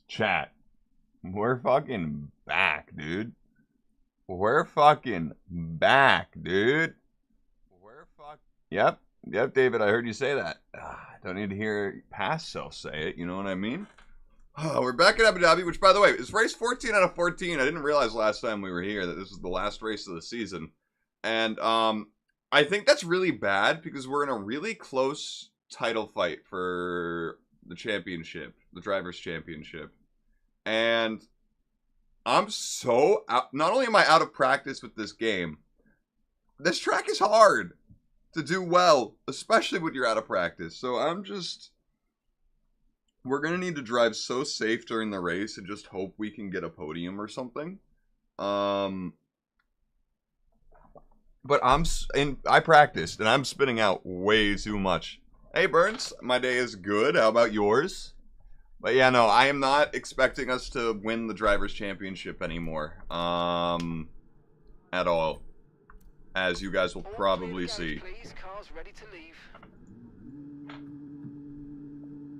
Chat. We're fucking back, dude. We're fucking back, dude. We're fuck. Yep, David. I heard you say that. Don't need to hear past self say it. You know what I mean? We're back in Abu Dhabi, which, by the way, is race 14 out of 14. I didn't realize last time we were here that this was the last race of the season, and I think that's really bad because we're in a really close title fight for the championship, the drivers' championship, and I'm so out. Not only am I out of practice with this game, this track is hard to do well, especially when you're out of practice. So we're going to need to drive so safe during the race and just hope we can get a podium or something. But I practiced and I'm spitting out way too much. Hey Burns, my day is good. How about yours? But yeah, no, I am not expecting us to win the Drivers' Championship anymore. At all. As you guys will probably see.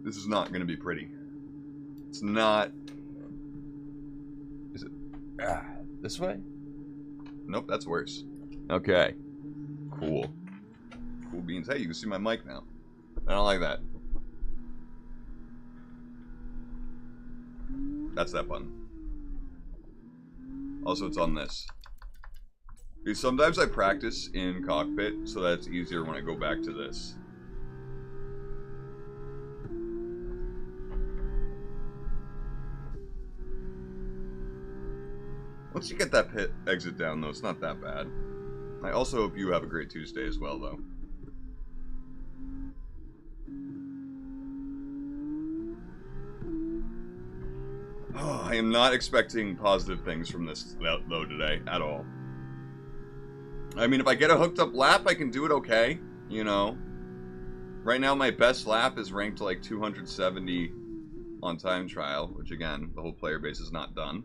This is not going to be pretty. It's not... Is it... this way? Nope, that's worse. Okay. Cool. Cool beans. Hey, you can see my mic now. I don't like that. That's that button. Also, it's on this. Because sometimes I practice in cockpit, so that it's easier when I go back to this. Once you get that pit exit down, though, it's not that bad. I also hope you have a great Tuesday as well, though. Oh, I am not expecting positive things from this, though, today, at all. I mean, if I get a hooked up lap, I can do it okay, you know. Right now, my best lap is ranked like 270 on time trial, which, again, the whole player base is not done.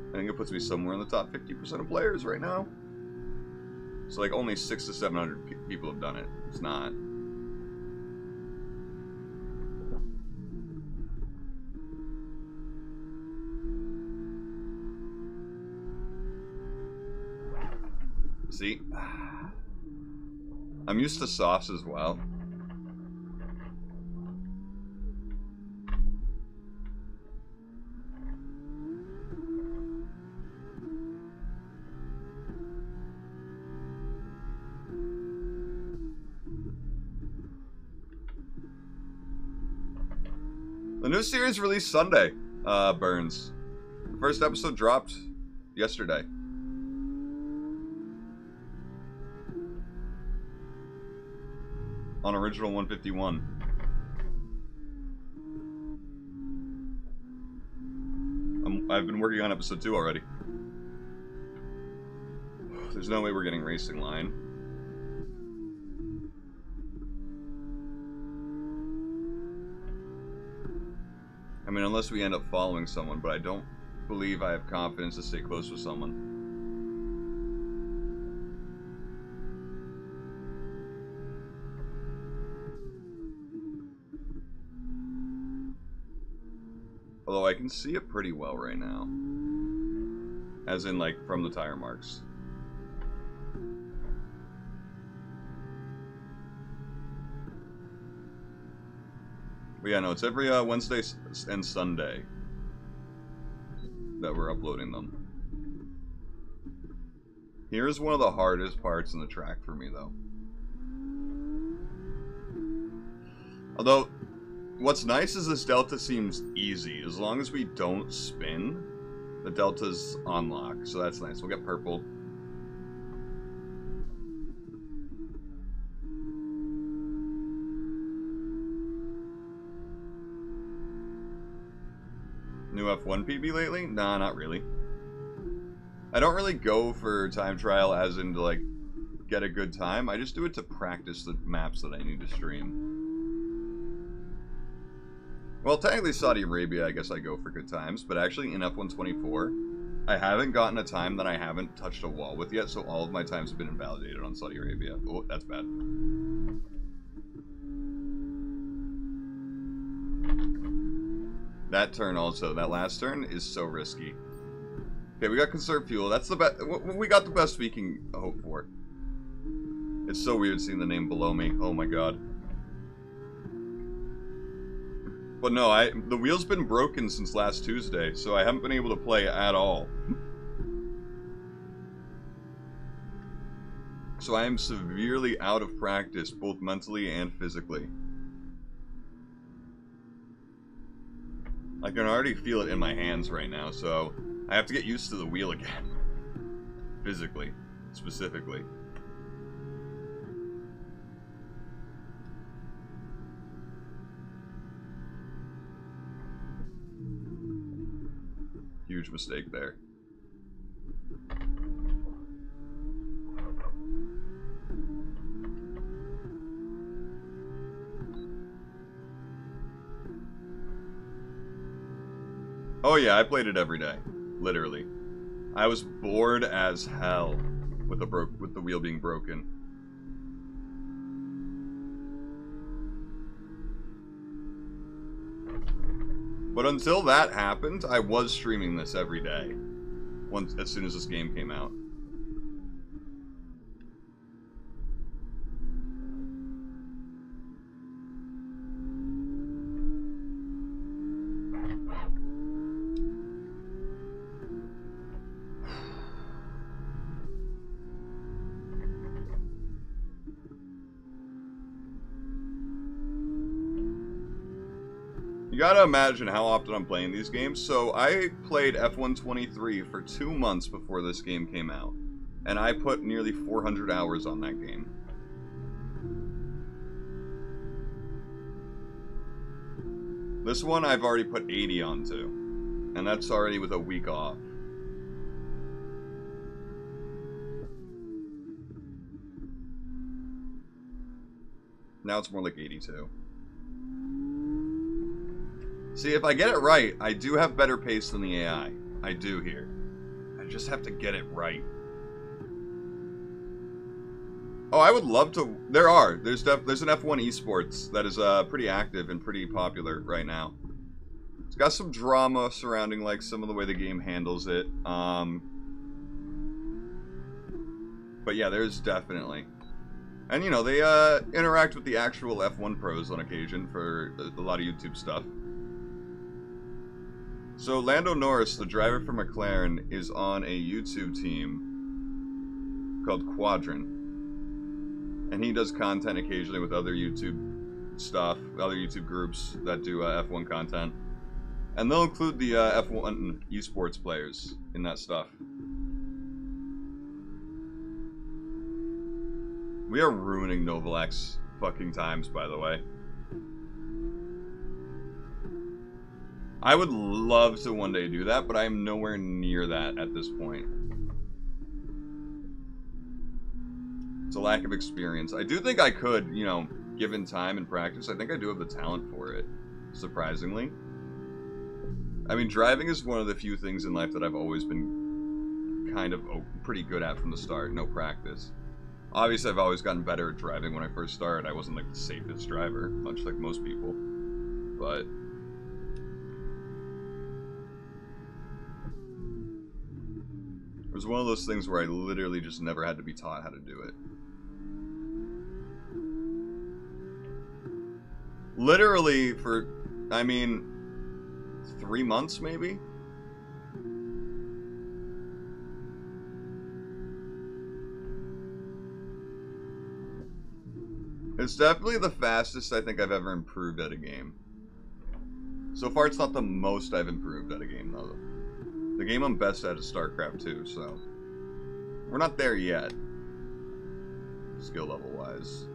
I think it puts me somewhere in the top 50% of players right now. So, like, only 600 to 700 people have done it. It's not. See? I'm used to softs as well. The new series released Sunday, Burns. The first episode dropped yesterday. On original 151. I've been working on episode 2 already. There's no way we're getting racing line. I mean, unless we end up following someone, but I don't believe I have confidence to stay close with someone. Although I can see it pretty well right now. As in, like, from the tire marks. But yeah, no, it's every Wednesday and Sunday that we're uploading them. Here's one of the hardest parts in the track for me, though. Although, what's nice is this delta seems easy. As long as we don't spin, the delta's on lock. So that's nice. We'll get purple. New F1 PB lately? Nah, not really. I don't really go for time trial as in to, like, get a good time. I just do it to practice the maps that I need to stream. Well, technically Saudi Arabia, I guess I go for good times, but actually in F124, I haven't gotten a time that I haven't touched a wall with yet, so all of my times have been invalidated on Saudi Arabia. Oh, that's bad. That turn also, that last turn is so risky. Okay, we got conserve fuel. That's the best. We got the best we can hope for. It's so weird seeing the name below me. Oh my god. But no, the wheel's been broken since last Tuesday, so I haven't been able to play at all. So I am severely out of practice, both mentally and physically. I can already feel it in my hands right now, so I have to get used to the wheel again. Physically, specifically. Huge mistake there. Oh yeah, I played it every day, literally. I was bored as hell with the wheel being broken. But until that happened, I was streaming this every day. As soon as this game came out. You gotta imagine how often I'm playing these games. So I played F1 23 for 2 months before this game came out. And I put nearly 400 hours on that game. This one I've already put 80 onto. And that's already with a week off. Now it's more like 82. See, if I get it right, I do have better pace than the AI. I do here. I just have to get it right. Oh, I would love to... There's an F1 esports that is pretty active and pretty popular right now. It's got some drama surrounding like some of the way the game handles it. But yeah, there's definitely... And you know, they interact with the actual F1 pros on occasion for a lot of YouTube stuff. So Lando Norris, the driver for McLaren, is on a YouTube team called Quadrant. And he does content occasionally with other YouTube stuff, other YouTube groups that do F1 content. And they'll include the F1 esports players in that stuff. We are ruining Novalak's fucking times, by the way. I would love to one day do that, but I am nowhere near that at this point. It's a lack of experience. I do think I could, you know, given time and practice, I think I do have the talent for it, surprisingly. I mean, driving is one of the few things in life that I've always been kind of pretty good at from the start, no practice. Obviously, I've always gotten better at driving. When I first started, I wasn't like the safest driver, much like most people, but... It was one of those things where I literally just never had to be taught how to do it. Literally for, I mean, 3 months maybe? It's definitely the fastest I think I've ever improved at a game. So far it's not the most I've improved at a game though. The game I'm best at is StarCraft 2, so we're not there yet, skill level wise.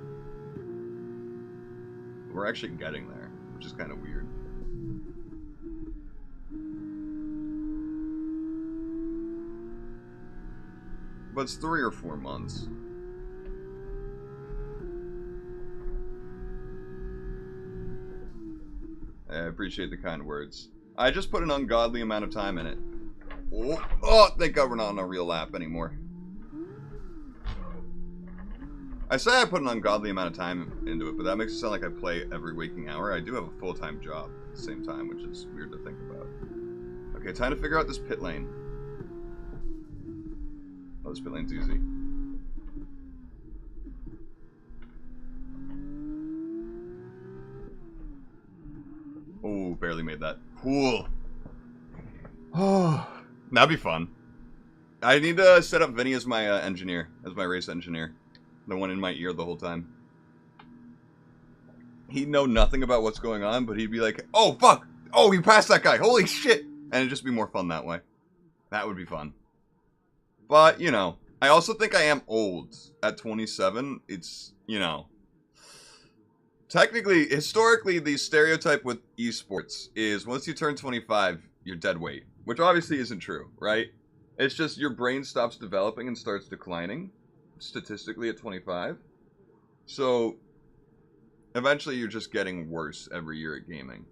We're actually getting there, which is kind of weird. But it's 3 or 4 months. I appreciate the kind words. I just put an ungodly amount of time in it. Oh, thank God we're not on a real lap anymore. I say I put an ungodly amount of time into it, but that makes it sound like I play every waking hour. I do have a full-time job at the same time, which is weird to think about. Okay, time to figure out this pit lane. Oh, this pit lane's easy. Oh, barely made that. Cool. Oh, that'd be fun. I need to set up Vinny as my engineer, as my race engineer. The one in my ear the whole time. He'd know nothing about what's going on, but he'd be like, oh, fuck! Oh, you passed that guy! Holy shit! And it'd just be more fun that way. That would be fun. But, you know, I also think I am old. At 27, it's, you know... Technically, historically, the stereotype with esports is once you turn 25, you're dead weight. Which obviously isn't true, right? It's just your brain stops developing and starts declining, statistically at 25. So, eventually you're just getting worse every year at gaming.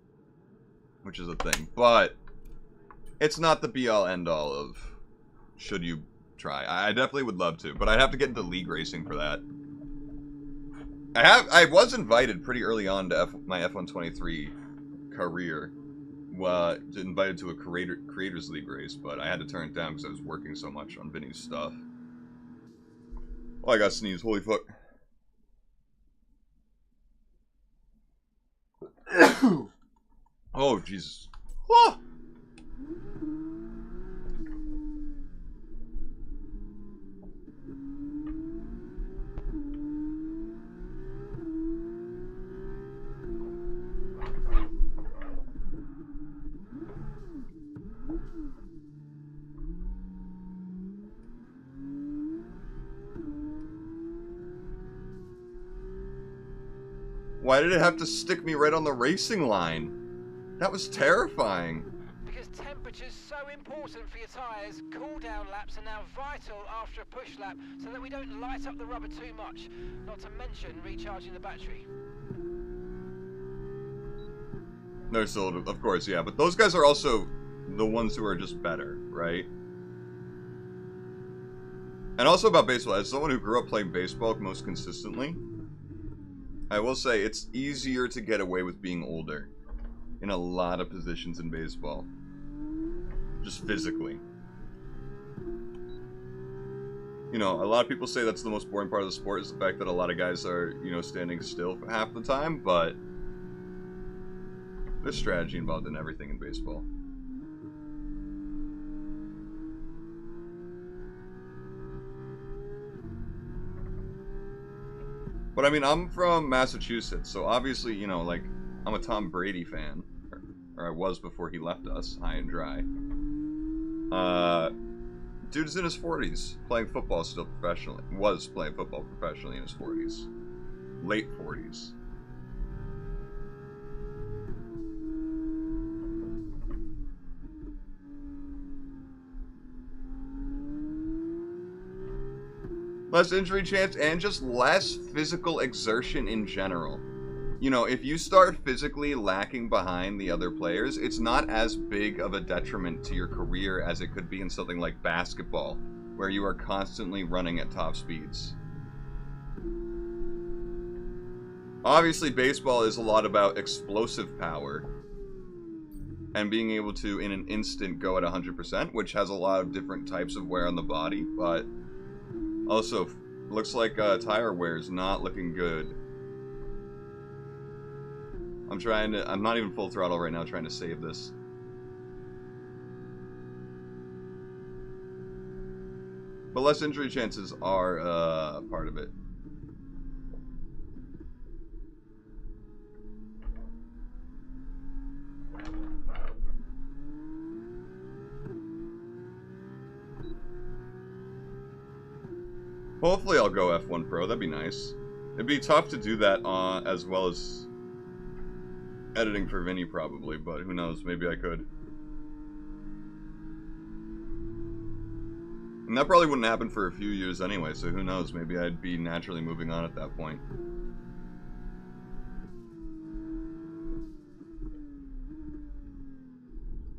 Which is a thing. But, it's not the be-all, end-all of should you try. I definitely would love to, but I'd have to get into league racing for that. I was invited pretty early on to my F123 career. Invited to a Creators League race, but I had to turn it down because I was working so much on Vinny's stuff. Oh, I got sneeze. Holy fuck. Oh, Jesus. Oh. Why did it have to stick me right on the racing line? That was terrifying. Because temperature's so important for your tyres, cool-down laps are now vital after a push lap so that we don't light up the rubber too much, not to mention recharging the battery. They're still, of course, yeah, but those guys are also the ones who are just better, right? And also about baseball, as someone who grew up playing baseball most consistently, I will say it's easier to get away with being older in a lot of positions in baseball. Just physically. You know, a lot of people say that's the most boring part of the sport is the fact that a lot of guys are, you know, standing still for half the time, but there's strategy involved in everything in baseball. But I mean, I'm from Massachusetts, so obviously, you know, like, I'm a Tom Brady fan. Or I was before he left us, high and dry. Dude's in his 40s, playing football still professionally. Was playing football professionally in his 40s. Late 40s. Less injury chance and just less physical exertion in general. You know, if you start physically lacking behind the other players, it's not as big of a detriment to your career as it could be in something like basketball, where you are constantly running at top speeds. Obviously, baseball is a lot about explosive power and being able to, in an instant, go at 100%, which has a lot of different types of wear on the body, but also, looks like tire wear is not looking good. I'm not even full throttle right now trying to save this. But less injury chances are part of it. Hopefully I'll go F1 Pro, that'd be nice. It'd be tough to do that as well as editing for Vinny probably, but who knows, maybe I could. And that probably wouldn't happen for a few years anyway, so who knows, maybe I'd be naturally moving on at that point.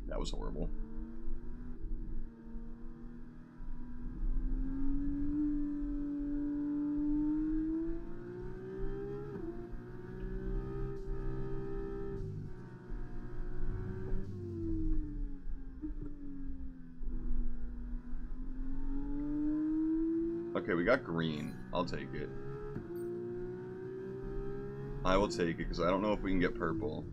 That was horrible. we got green. I'll take it. I will take it, because I don't know if we can get purple.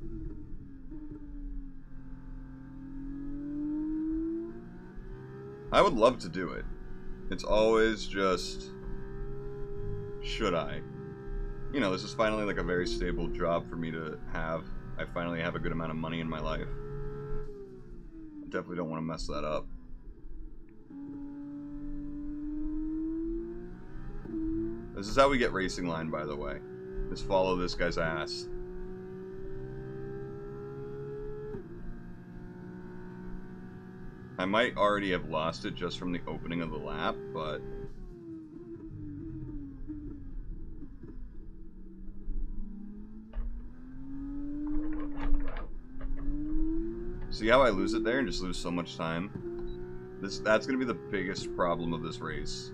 I would love to do it. It's always just... should I? You know, this is finally like a very stable job for me to have. I finally have a good amount of money in my life. I definitely don't want to mess that up. This is how we get racing line, by the way. Just follow this guy's ass. I might already have lost it just from the opening of the lap, but... see how I lose it there and just lose so much time? That's gonna be the biggest problem of this race.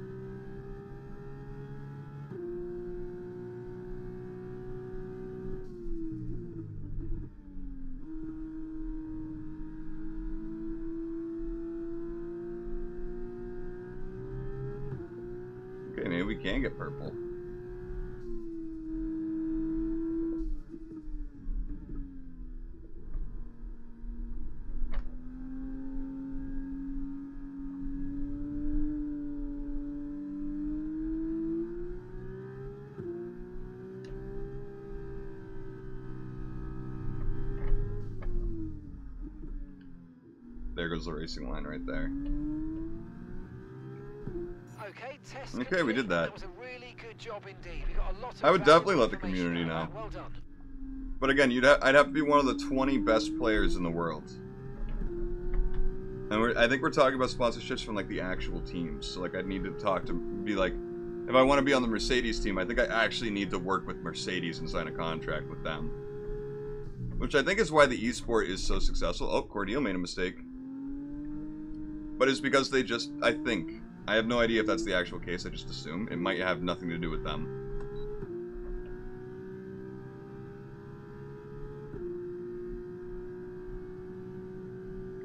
Okay, maybe we can get purple. There goes the racing line right there. Okay, test Okay, we did that. That was a really good job indeed. We got a lot of I would definitely let the information community out of know. that. Well done. But again, I'd have to be one of the 20 best players in the world. And I think we're talking about sponsorships from like the actual teams. So like I'd need to be like, if I want to be on the Mercedes team, I think I actually need to work with Mercedes and sign a contract with them. Which I think is why the esport is so successful. Oh, Cordial made a mistake. But it's because they just, I think, I have no idea if that's the actual case, I just assume. It might have nothing to do with them.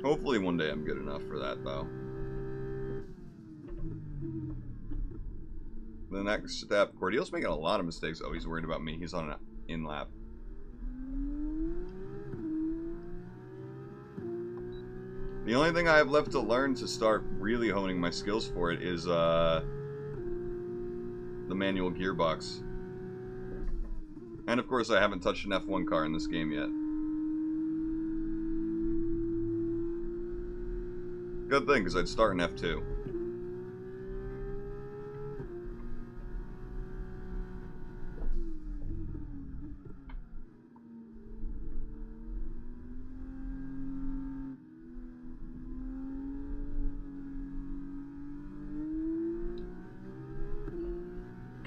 Hopefully one day I'm good enough for that, though. The next step, Cordial's making a lot of mistakes. Oh, he's worried about me. He's on an in-lap. The only thing I have left to learn to start really honing my skills for it is the manual gearbox. And of course I haven't touched an F1 car in this game yet. Good thing, because I'd start in F2.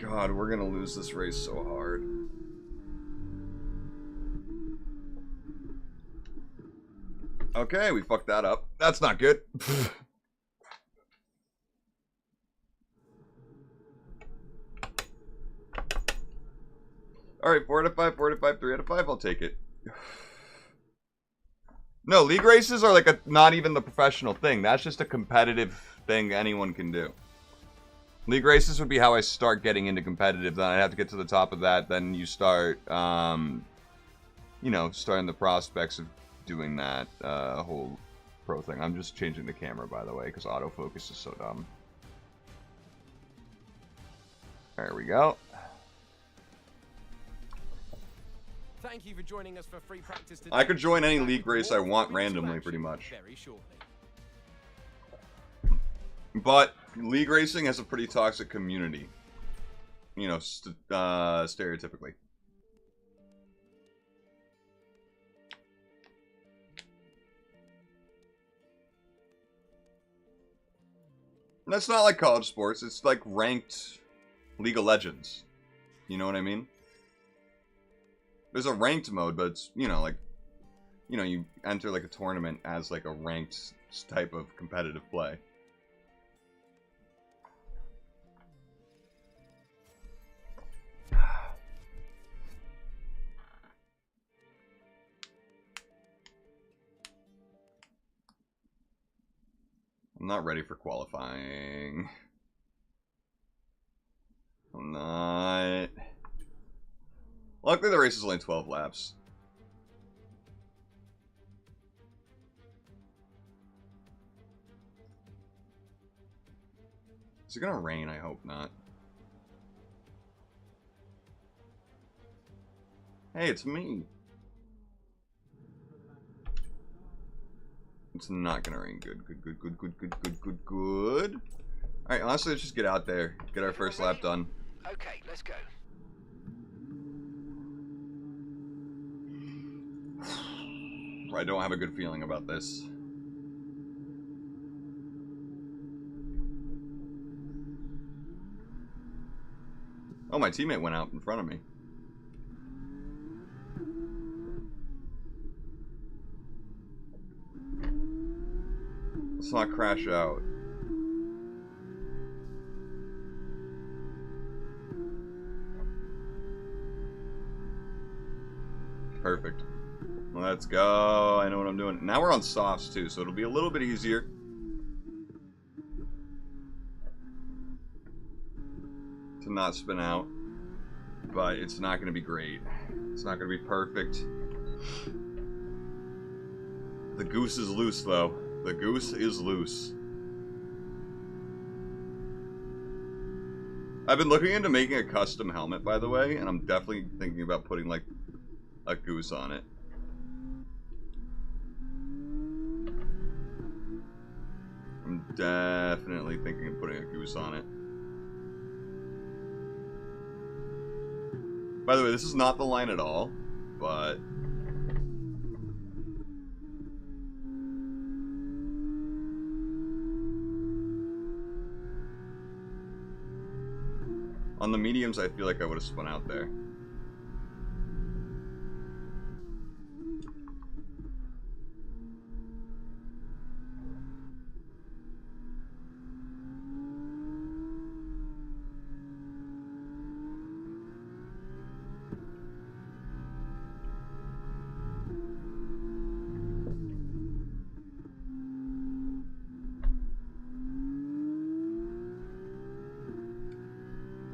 God, we're gonna lose this race so hard. Okay, we fucked that up. That's not good. Alright, 4 out of 5, 4 out of 5, 3 out of 5, I'll take it. No, league races are like not even the professional thing. That's just a competitive thing anyone can do. League races would be how I start getting into competitive. Then I'd have to get to the top of that. Then you start, you know, starting the prospects of doing that whole pro thing. I'm just changing the camera, by the way, because autofocus is so dumb. There we go. Thank you for joining us for free practice today. I could join any league race I want randomly, pretty much. Very shortly. But league racing has a pretty toxic community. You know, stereotypically. And that's not like college sports. It's like ranked League of Legends. You know what I mean? There's a ranked mode, but it's, you know, like, you know, you enter like a tournament as like a ranked type of competitive play. I'm not ready for qualifying. Luckily, the race is only 12 laps. Is it gonna rain? I hope not. Hey, it's me. It's not gonna rain. Good. Alright, honestly, let's just get out there. Get our first lap done. Okay, let's go. I don't have a good feeling about this. Oh, my teammate went out in front of me. Let's not crash out. Perfect. Let's go. I know what I'm doing. Now we're on softs too, so it'll be a little bit easier. To not spin out. But it's not going to be great. It's not going to be perfect. The goose is loose, though. The goose is loose. I've been looking into making a custom helmet, by the way, and I'm definitely thinking about putting, like, a goose on it. I'm definitely thinking of putting a goose on it. By the way, this is not the line at all, but... on the mediums, I feel like I would have spun out there.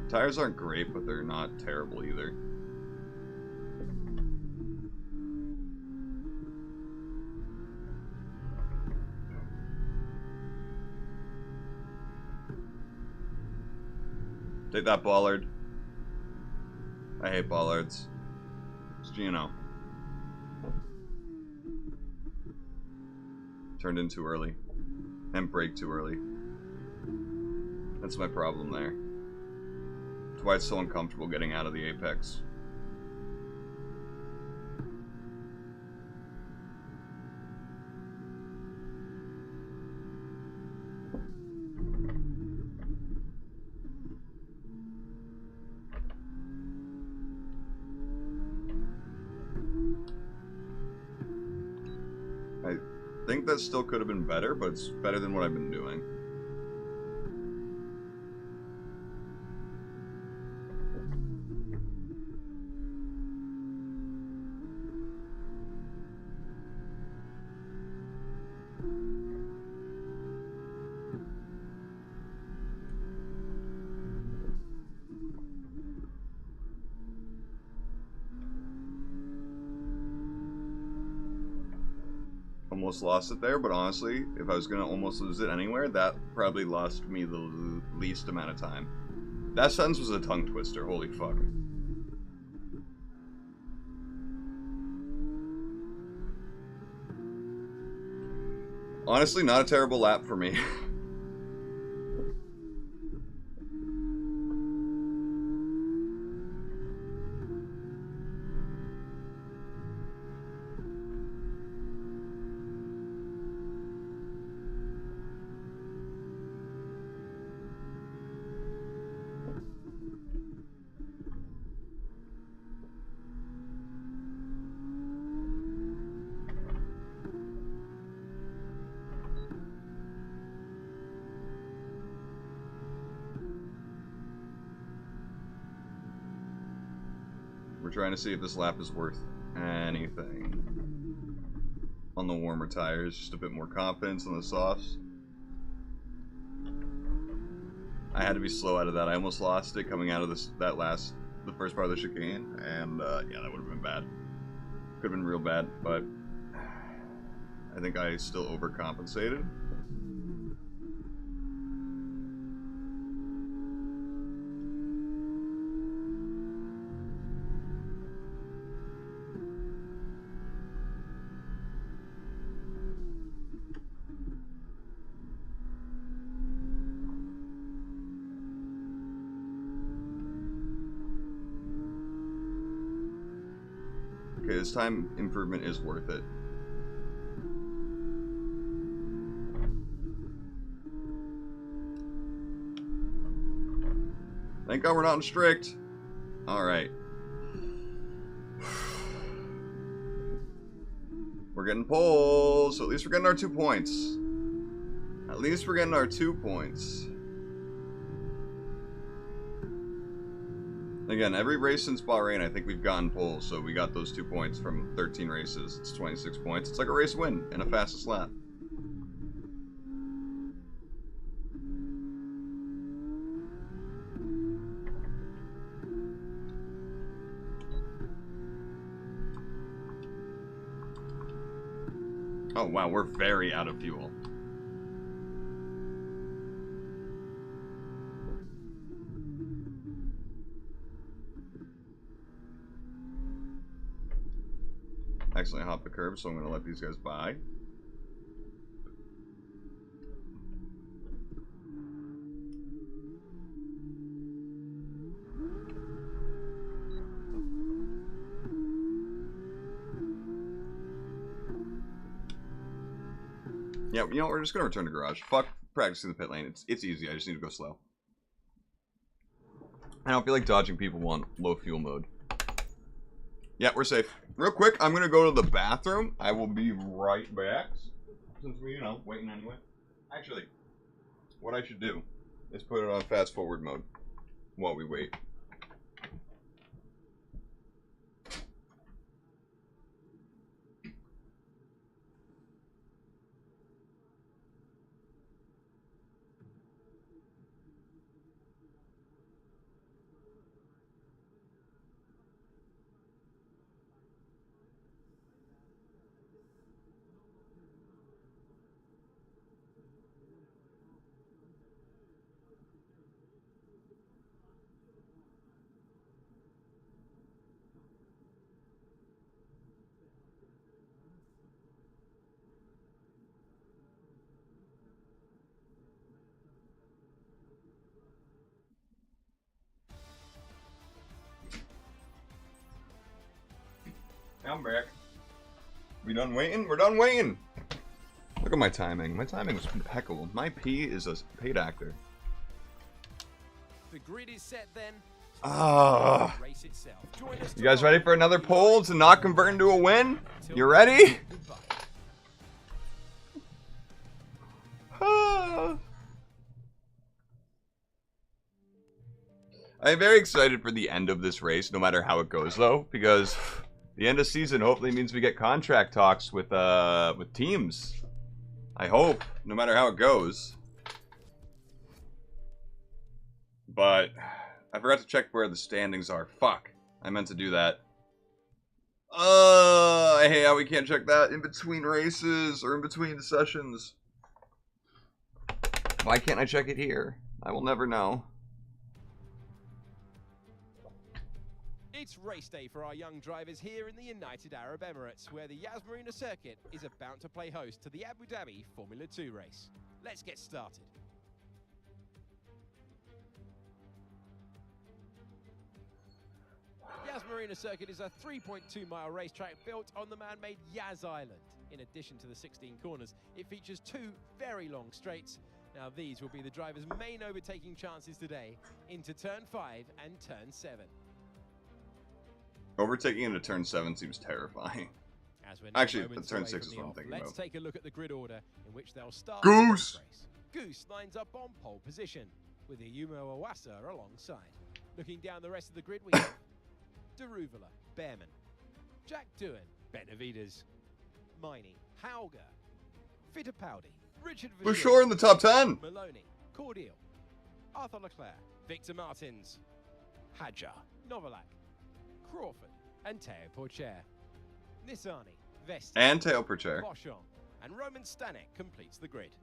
Tires aren't great, but they're not terrible either. Take that, Bollard. I hate bollards. Just, you know. Turned in too early. And brake too early. That's my problem there. That's why it's so uncomfortable getting out of the apex. I think that still could have been better, but it's better than what I've been doing. Almost lost it there, but honestly, if I was going to almost lose it anywhere, that probably lost me the least amount of time. That sentence was a tongue twister, holy fuck. Honestly, not a terrible lap for me. We're trying to see if this lap is worth anything. On the warmer tires, just a bit more confidence on the softs. I had to be slow out of that. I almost lost it coming out of that the first part of the chicane, and yeah, that would have been bad. Could have been real bad, but I think I still overcompensated. Okay, this time improvement is worth it. Thank God we're not in strict. Alright. We're getting poles, so at least we're getting our 2 points. At least we're getting our 2 points. Again, every race since Bahrain, I think we've gotten poles, so we got those 2 points from 13 races. It's 26 points. It's like a race win in a fastest lap. Oh wow, we're very out of fuel. Accidentally hopped the curb, so I'm going to let these guys by. Yeah, you know, we're just going to return to garage. Fuck practicing the pit lane. It's easy. I just need to go slow. I don't feel like dodging people on low fuel mode. Yeah, we're safe. Real quick, I'm going to go to the bathroom. I will be right back. Since we're, you know, waiting anyway. Actually, what I should do is put it on fast forward mode while we wait. I'm back. We done waiting? We're done waiting! Look at my timing. My timing was impeccable. My P is a paid actor. The grid is set then. Ah. Race itself. Join us You guys tomorrow. ready for another poll to not convert into a win? You ready? Goodbye. I'm very excited for the end of this race, no matter how it goes, though, because the end of season hopefully means we get contract talks with teams. I hope, no matter how it goes. But I forgot to check where the standings are. Fuck, I meant to do that. I hate how we can't check that in between races or in between sessions. Why can't I check it here? I will never know. It's race day for our young drivers here in the United Arab Emirates, where the Yas Marina circuit is about to play host to the Abu Dhabi Formula 2 race. Let's get started. Yas Marina circuit is a 3.2-mile racetrack built on the man-made Yas Island. In addition to the 16 corners, it features 2 very long straights. Now these will be the drivers' main overtaking chances today into turn 5 and turn 7. Overtaking into turn 7 seems terrifying. As we're now Actually, the moments turn away 6 from is the what I'm off, thinking let's about. take a look at the grid order in which they'll start Goose! the race. Goose lines up on pole position with Ayumu Awasa alongside. Looking down the rest of the grid, we have Daruvala, Behrman, Jack Doohan, Benavides, Miney, Hauger, Fittipaldi, Richard We're Verschoor, sure in the top 10. Maloney, Cordial, Arthur Leclerc, Victor Martins, Hadjar, Novalak, Crawford, and Teo Porcher. Nissani, Vesti, And Teo Porcher. Boschon, and Roman Stanek completes the grid.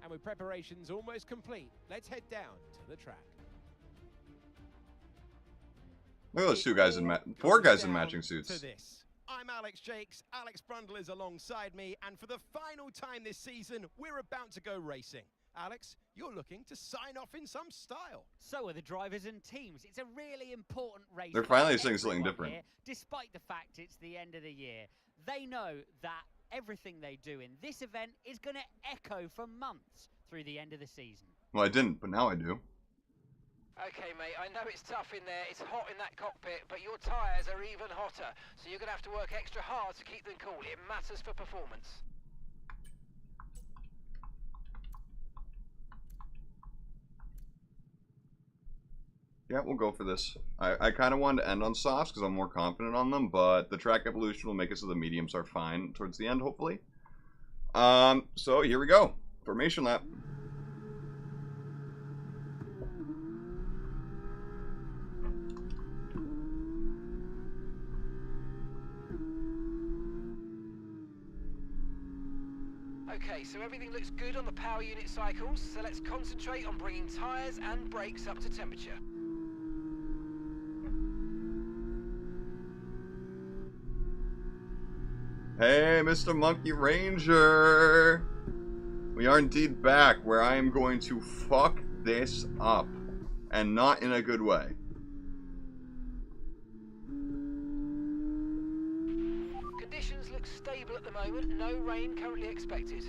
And with preparations almost complete, let's head down to the track. Look at those two guys in four guys in matching To suits. this. I'm Alex Jakes, Alex Brundle is alongside me, and for the final time this season, we're about to go racing. Alex, you're looking to sign off in some style. So are the drivers and teams. It's a really important race. They're for finally saying something everyone different. here, despite the fact it's the end of the year. They know that everything they do in this event is going to echo for months through the end of the season. Well, I didn't, but now I do. Okay, mate, I know it's tough in there, it's hot in that cockpit, but your tyres are even hotter, so you're going to have to work extra hard to keep them cool. It matters for performance. Yeah, we'll go for this. I kind of wanted to end on softs because I'm more confident on them, but the track evolution will make it so the mediums are fine towards the end, hopefully. So here we go. Formation lap. Okay, so everything looks good on the power unit cycles, so let's concentrate on bringing tyres and brakes up to temperature. Hey, Mr. Monkey Ranger! We are indeed back, where I am going to fuck this up. And not in a good way. Conditions look stable at the moment, no rain currently expected.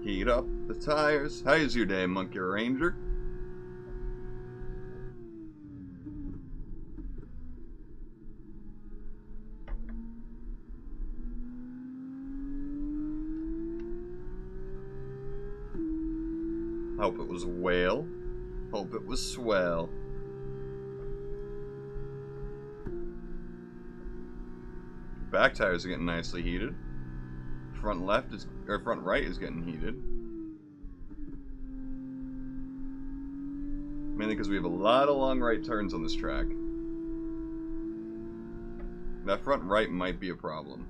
Heat up the tires. How's your day, Monkey Ranger? Hope it was a whale. Hope it was swell. Back tires are getting nicely heated. Front left is, or front right is getting heated. Mainly because we have a lot of long right turns on this track. That front right might be a problem.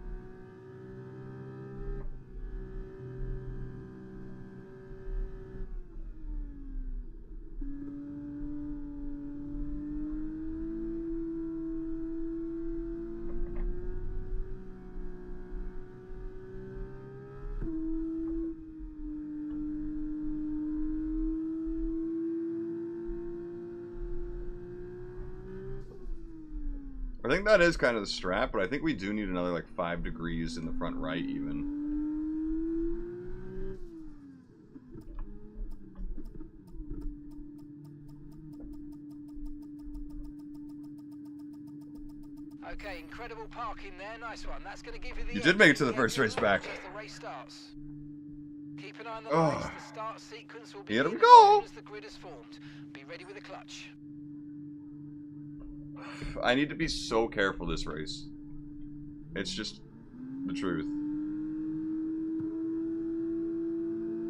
I think that is kind of the strat, but I think we do need another like 5 degrees in the front right even. Okay, incredible parking there, nice one. That's going to give you the You did make it to the first race back. As the race starts. Keep an eye on the Oh. lights. The start sequence will be Here we as go. soon as the grid is formed. Be ready with the clutch. I need to be so careful this race. It's just the truth.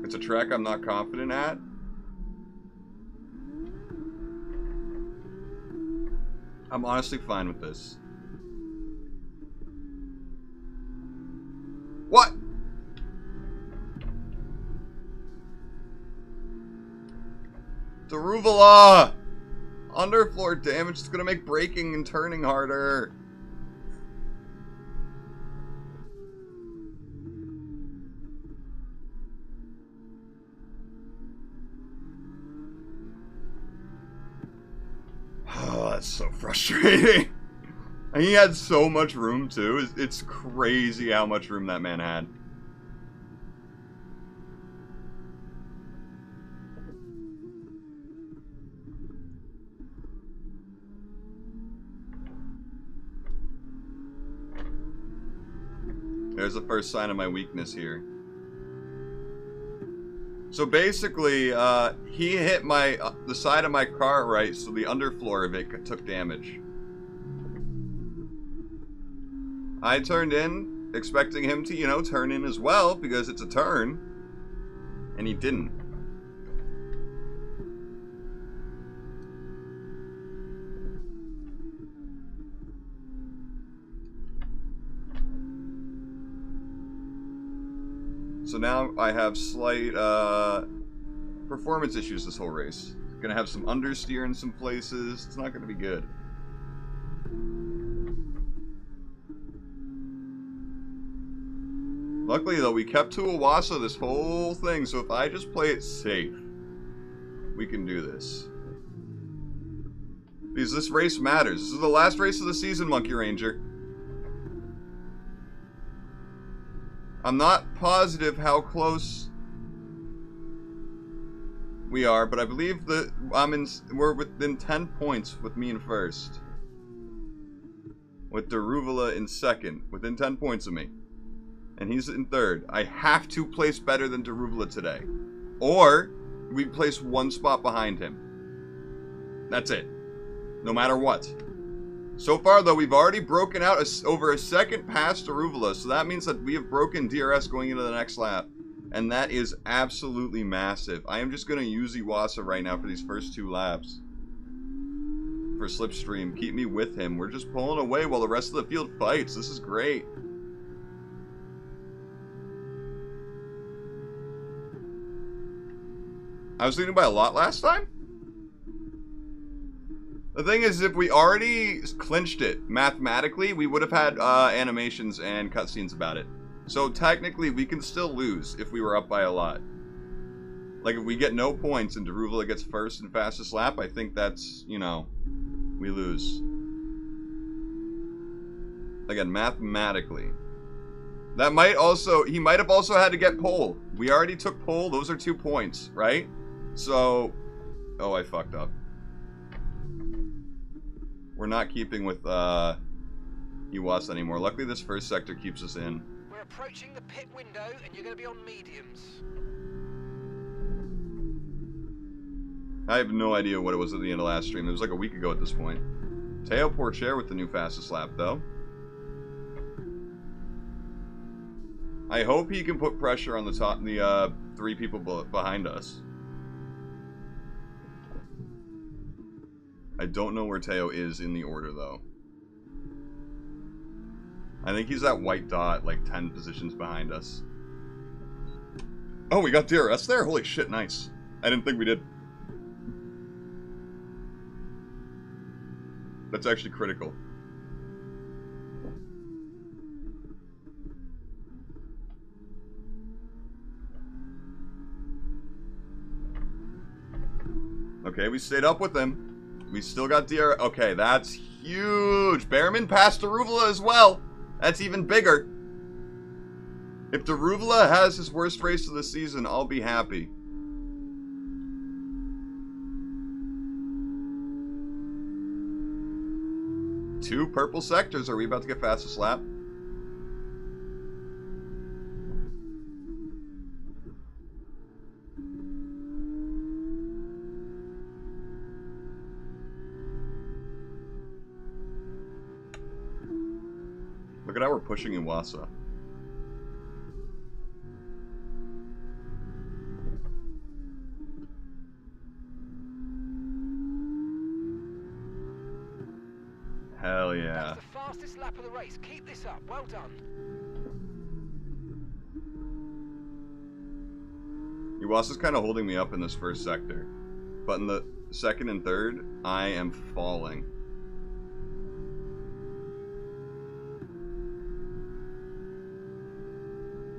It's a track I'm not confident at. I'm honestly fine with this. What? Daruvula! Underfloor damage is gonna make braking and turning harder. Oh, that's so frustrating. And he had so much room too. It's crazy how much room that man had. There's the first sign of my weakness here. So basically, he hit my the side of my car right, so the underfloor of it took damage. I turned in expecting him to, you know, turn in as well because it's a turn. And he didn't. So now I have slight performance issues this whole race. Gonna have some understeer in some places. It's not gonna be good. Luckily though, we kept to Owasso this whole thing, so if I just play it safe, we can do this. Because this race matters. This is the last race of the season, Monkey Ranger. I'm not positive how close we are, but I believe that we're within 10 points with me in first. With Daruvula in second, within 10 points of me. And he's in third. I have to place better than Daruvula today. Or we place one spot behind him. That's it. No matter what. So far, though, we've already broken out over a second past Daruvula, so that means that we have broken DRS going into the next lap. And that is absolutely massive. I am just going to use Iwasa right now for these first 2 laps. For Slipstream. Keep me with him. We're just pulling away while the rest of the field fights. This is great. I was leading by a lot last time? The thing is, if we already clinched it mathematically, we would have had animations and cutscenes about it. So technically, we can still lose if we were up by a lot. Like, if we get no points and Daruvula gets first and fastest lap, I think that's, you know, we lose. Again, mathematically. That might also, he might have also had to get pole. We already took pole, those are 2 points, right? So, oh, I fucked up. We're not keeping with Iwasa anymore. Luckily, this first sector keeps us in. We're approaching the pit window, and you're going to be on mediums. I have no idea what it was at the end of last stream. It was like a week ago at this point. Teo Porcher with the new fastest lap, though. I hope he can put pressure on the top, the 3 people behind us. I don't know where Teo is in the order, though. I think he's that white dot, like 10 positions behind us. Oh, we got DRS there? Holy shit, nice. I didn't think we did. That's actually critical. Okay, we stayed up with him. We still got DRS. Okay, that's huge. Behrman passed Daruvula as well. That's even bigger. If Daruvula has his worst race of the season, I'll be happy. Two purple sectors. Are we about to get fastest lap? Look at how we're pushing Iwasa. Hell yeah. That's the fastest lap of the race. Keep this up. Well done. Iwasa's kind of holding me up in this first sector. But in the second and third, I am falling.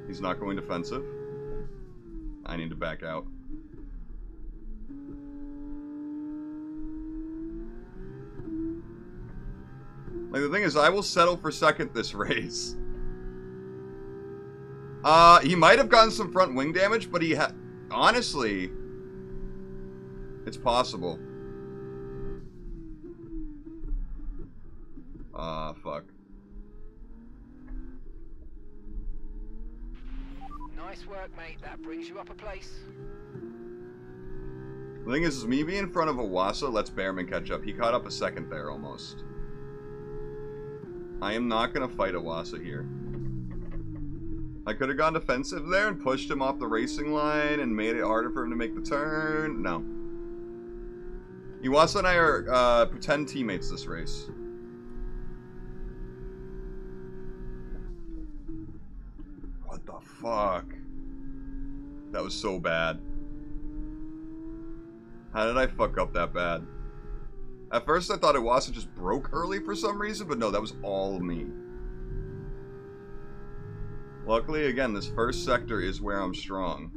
He's not going defensive. I need to back out. Like, the thing is, I will settle for second this race. He might have gotten some front wing damage, but he had... Honestly, it's possible. Fuck. Nice work, mate. That brings you up a place. The thing is me being in front of Iwasa lets Behrman catch up. He caught up a second there, almost. I am not going to fight Iwasa here. I could have gone defensive there and pushed him off the racing line and made it harder for him to make the turn. No. Iwasa and I are pretend teammates this race. What the fuck? That was so bad. How did I fuck up that bad? At first I thought Iwasa just broke early for some reason, but no, that was all me. Luckily, again, this first sector is where I'm strong.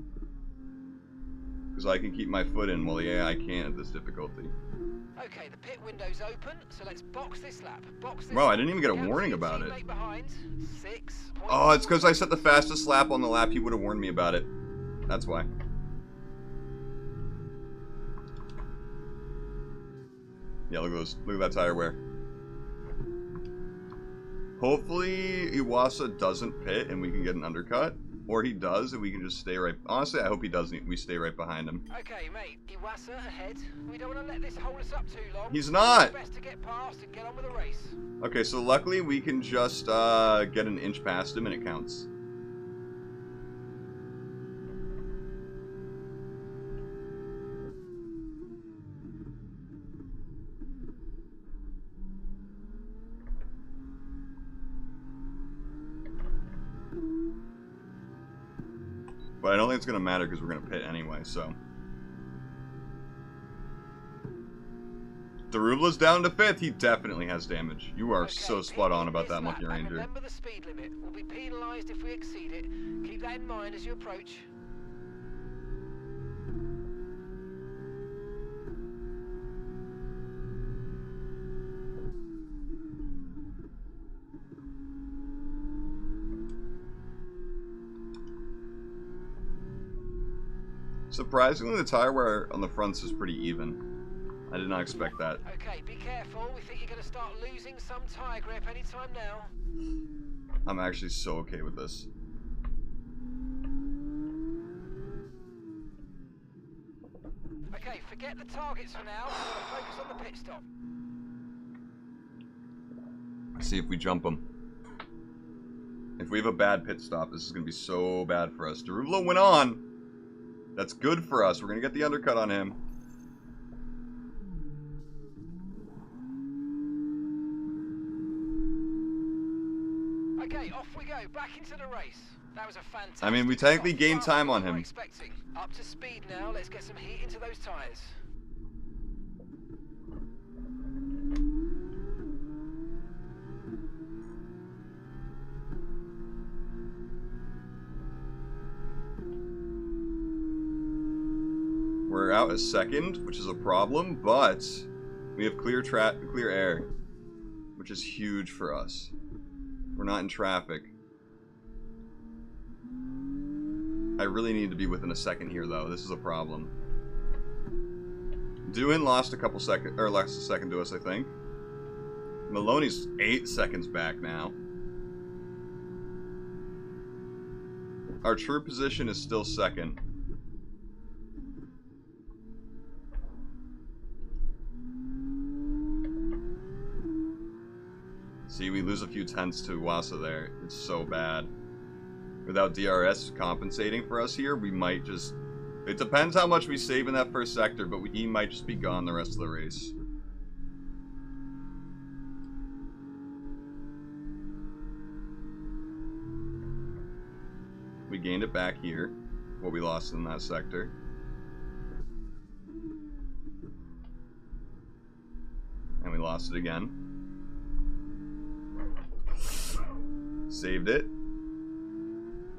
Because I can keep my foot in while the AI can't at this difficulty. Okay, the pit window's open, so let's box this lap. Box this Wow, I lap. didn't even get a Gap warning to your about it. teammate behind. 6. Oh, it's because I set the fastest lap on the lap. He would have warned me about it. That's why. Yeah, look at those. Look at that tire wear. Hopefully, Iwasa doesn't pit and we can get an undercut. Or he does and we can just stay right... Honestly, I hope he doesn't. We stay right behind him. Okay, mate. Iwasa ahead. We don't want to let this hold us up too long. He's not! It's best to get past and get on with the race. Okay, so luckily we can just get an inch past him and it counts. But I don't think it's going to matter because we're going to pit anyway, so. Daruvla's down to 5th. He definitely has damage. You are so spot on about that, Monkey Ranger. Remember the speed limit. We'll be penalised if we exceed it. Keep that in mind as you approach. Surprisingly, the tire wear on the fronts is pretty even. I did not expect that. Okay, be careful. We think you're going to start losing some tyre grip anytime now. I'm actually so okay with this. Okay, forget the targets for now. We've got to focus on the pit stop. See if we jump him. If we have a bad pit stop, this is going to be so bad for us. Daruvla went on. That's good for us. We're going to get the undercut on him. Okay, off we go. Back into the race. That was a fantastic I mean, we technically stop. gained time on Faster than we him. were expecting. Up to speed now. Let's get some heat into those tyres. We're out a second, which is a problem, but we have clear air, which is huge for us. We're not in traffic. I really need to be within a second here, though. This is a problem. Doohan lost a couple seconds, or lost a second to us, I think. Maloney's 8 seconds back now. Our true position is still second. See, we lose a few tenths to Iwasa there. It's so bad. Without DRS compensating for us here, we might just... It depends how much we save in that first sector, but he might just be gone the rest of the race. We gained it back here, what we lost in that sector. And we lost it again. Saved it.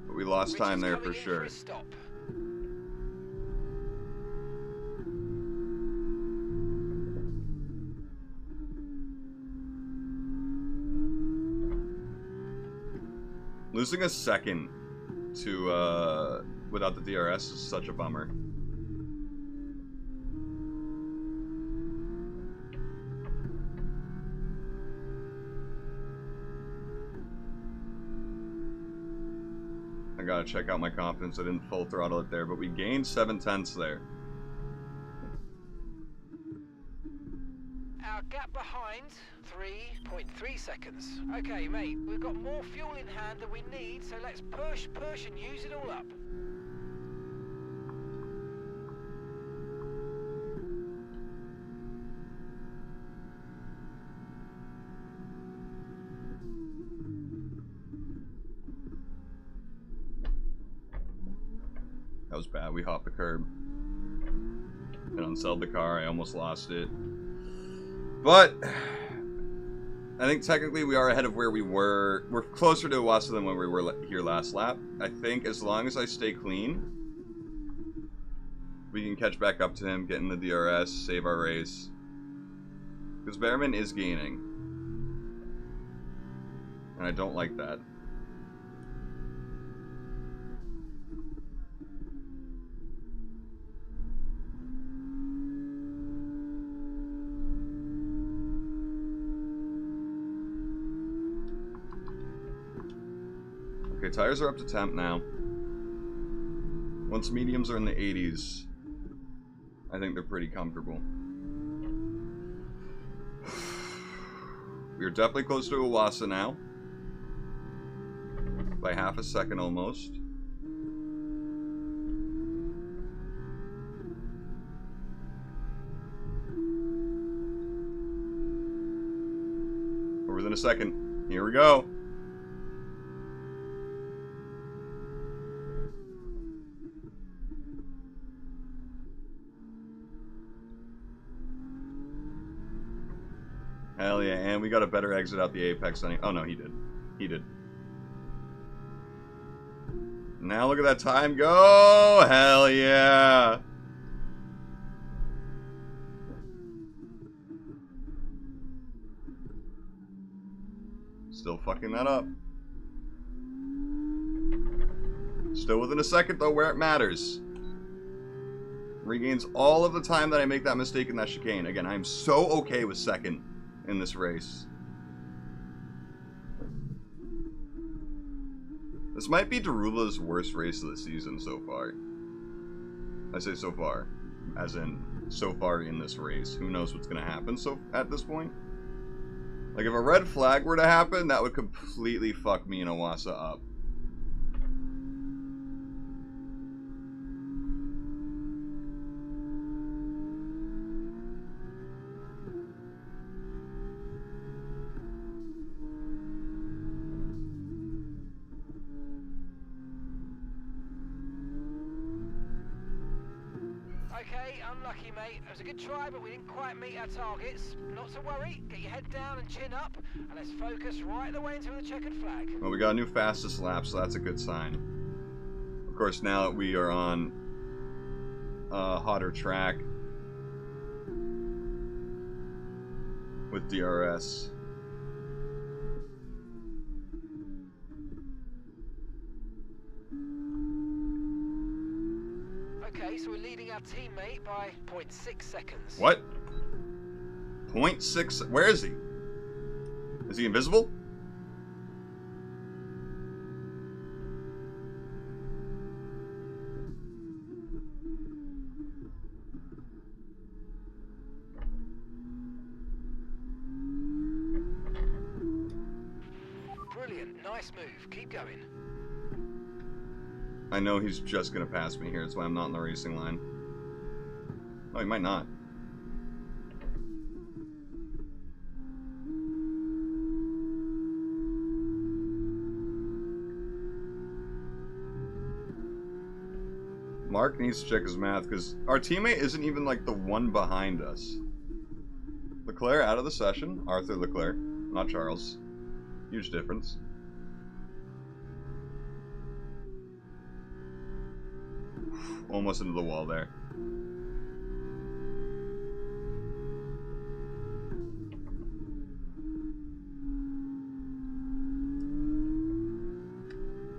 But we lost time there for sure. Losing a second to without the DRS is such a bummer. I gotta check out my confidence. I didn't full throttle it there, but we gained 7 tenths there. Our gap behind, 3.3 seconds. Okay, mate, we've got more fuel in hand than we need, so let's push, and use it all up. That was bad. We hopped the curb and unsold the car. I almost lost it. But I think technically we are ahead of where we were. We're closer to Iwasa than when we were here last lap. I think as long as I stay clean, we can catch back up to him, get in the DRS, save our race. Because Behrman is gaining. And I don't like that. Okay, tires are up to temp now. Once mediums are in the 80s, I think they're pretty comfortable. We are definitely close to Iwasa now. By half a second almost. We're within a second. Here we go. Hell yeah, and we got a better exit out the apex than oh no, he did. He did. Now look at that time go! Hell yeah! Still fucking that up. Still within a second though, where it matters. Regains all of the time that I make that mistake in that chicane. Again, I'm so okay with second in this race. This might be Darula's worst race of the season so far. I say so far, as in so far in this race. Who knows what's going to happen so at this point? Like if a red flag were to happen, that would completely fuck me and Iwasa up. Okay, unlucky, mate. It was a good try, but we didn't quite meet our targets. Not to worry. Get your head down and chin up, and let's focus right the way into the checkered flag. Well, we got a new fastest lap, so that's a good sign. Of course, now that we are on a hotter track with DRS. Okay, so we're leading our teammate by 0.6 seconds. What? 0.6? Where is he? Is he invisible? Brilliant, nice move. Keep going. I know he's just gonna pass me here. That's why I'm not in the racing line. Oh, he might not. Mark needs to check his math because our teammate isn't even like the one behind us. Leclerc out of the session. Arthur Leclerc, not Charles. Huge difference. Almost into the wall there.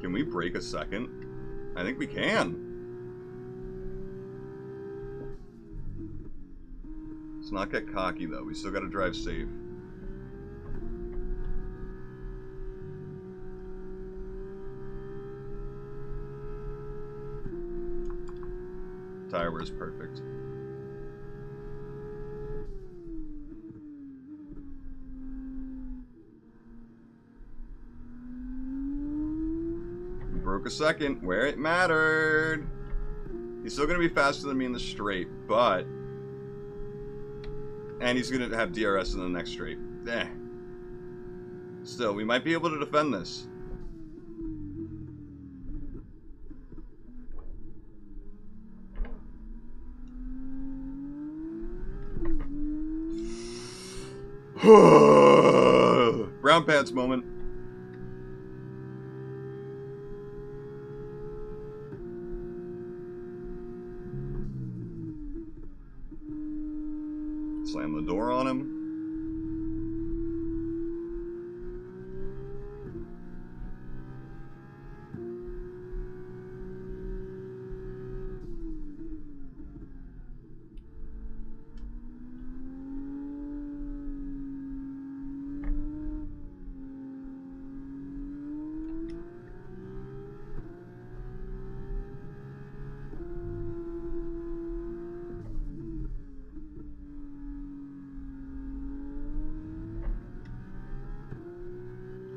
Can we break a second? I think we can. Let's not get cocky though. We still gotta drive safe. Tire wear is perfect. Broke a second where it mattered. He's still going to be faster than me in the straight, but... And he's going to have DRS in the next straight. Eh. Still, we might be able to defend this. Brown pants moment. Slam the door on him.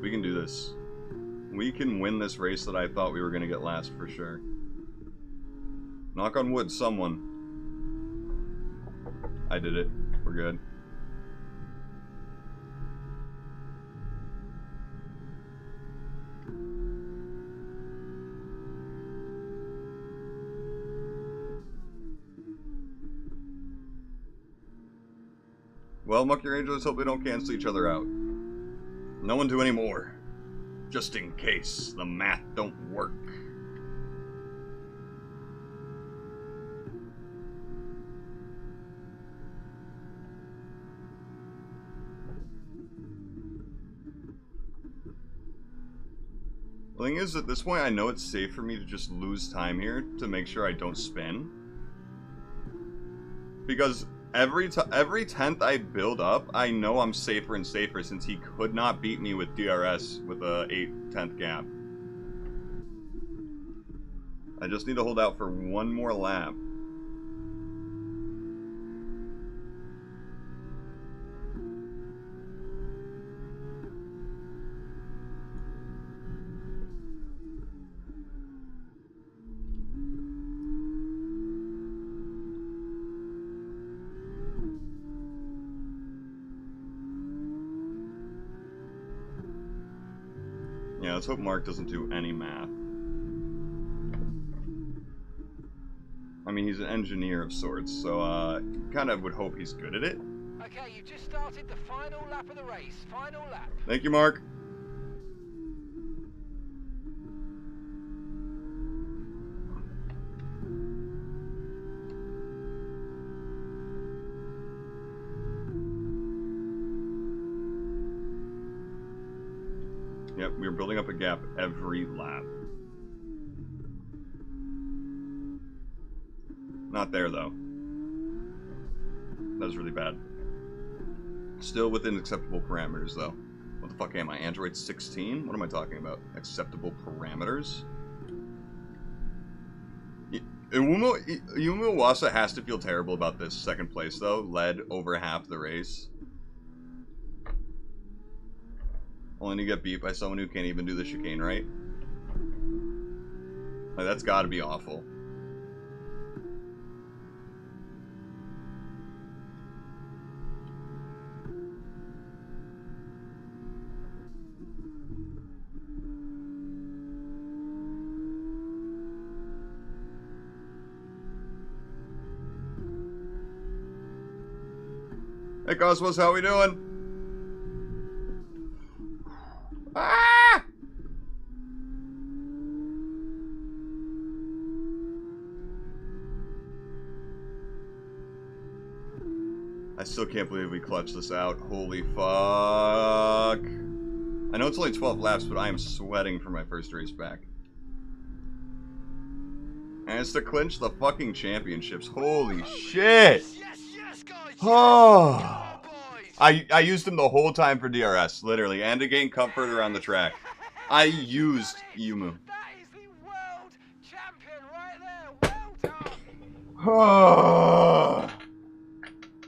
We can do this. We can win this race that I thought we were going to get last for sure. Knock on wood, someone. I did it. We're good. Well, Monkey Rangers, hope they don't cancel each other out. No one do any more. Just in case the math don't work. The thing is, at this point, I know it's safe for me to just lose time here to make sure I don't spin. Because every 10th I build up, I know I'm safer and safer since he could not beat me with DRS with a 8/10th gap. I just need to hold out for one more lap. Yeah, let's hope Mark doesn't do any math. I mean, he's an engineer of sorts, so kind of would hope he's good at it. Okay, you've just started the final lap of the race. Final lap. Thank you, Mark. Yep, we're building up a gap every lap. Not there, though. That was really bad. Still within acceptable parameters, though. What the fuck am I? Android 16? What am I talking about? Acceptable parameters? Yuma Iwasa has to feel terrible about this second place, though. Led over half the race. Only to get beat by someone who can't even do the chicane right. Like, that's gotta be awful. Hey Cosmos, how we doing? Ah! I still can't believe we clutched this out. Holy fuck. I know it's only 12 laps, but I am sweating for my first race back. And it's to clinch the fucking championships. Holy shit! Yes, guys! Oh. I used him the whole time for DRS, literally, and to gain comfort around the track. I used Yumu. That is the world champion right there. Well done.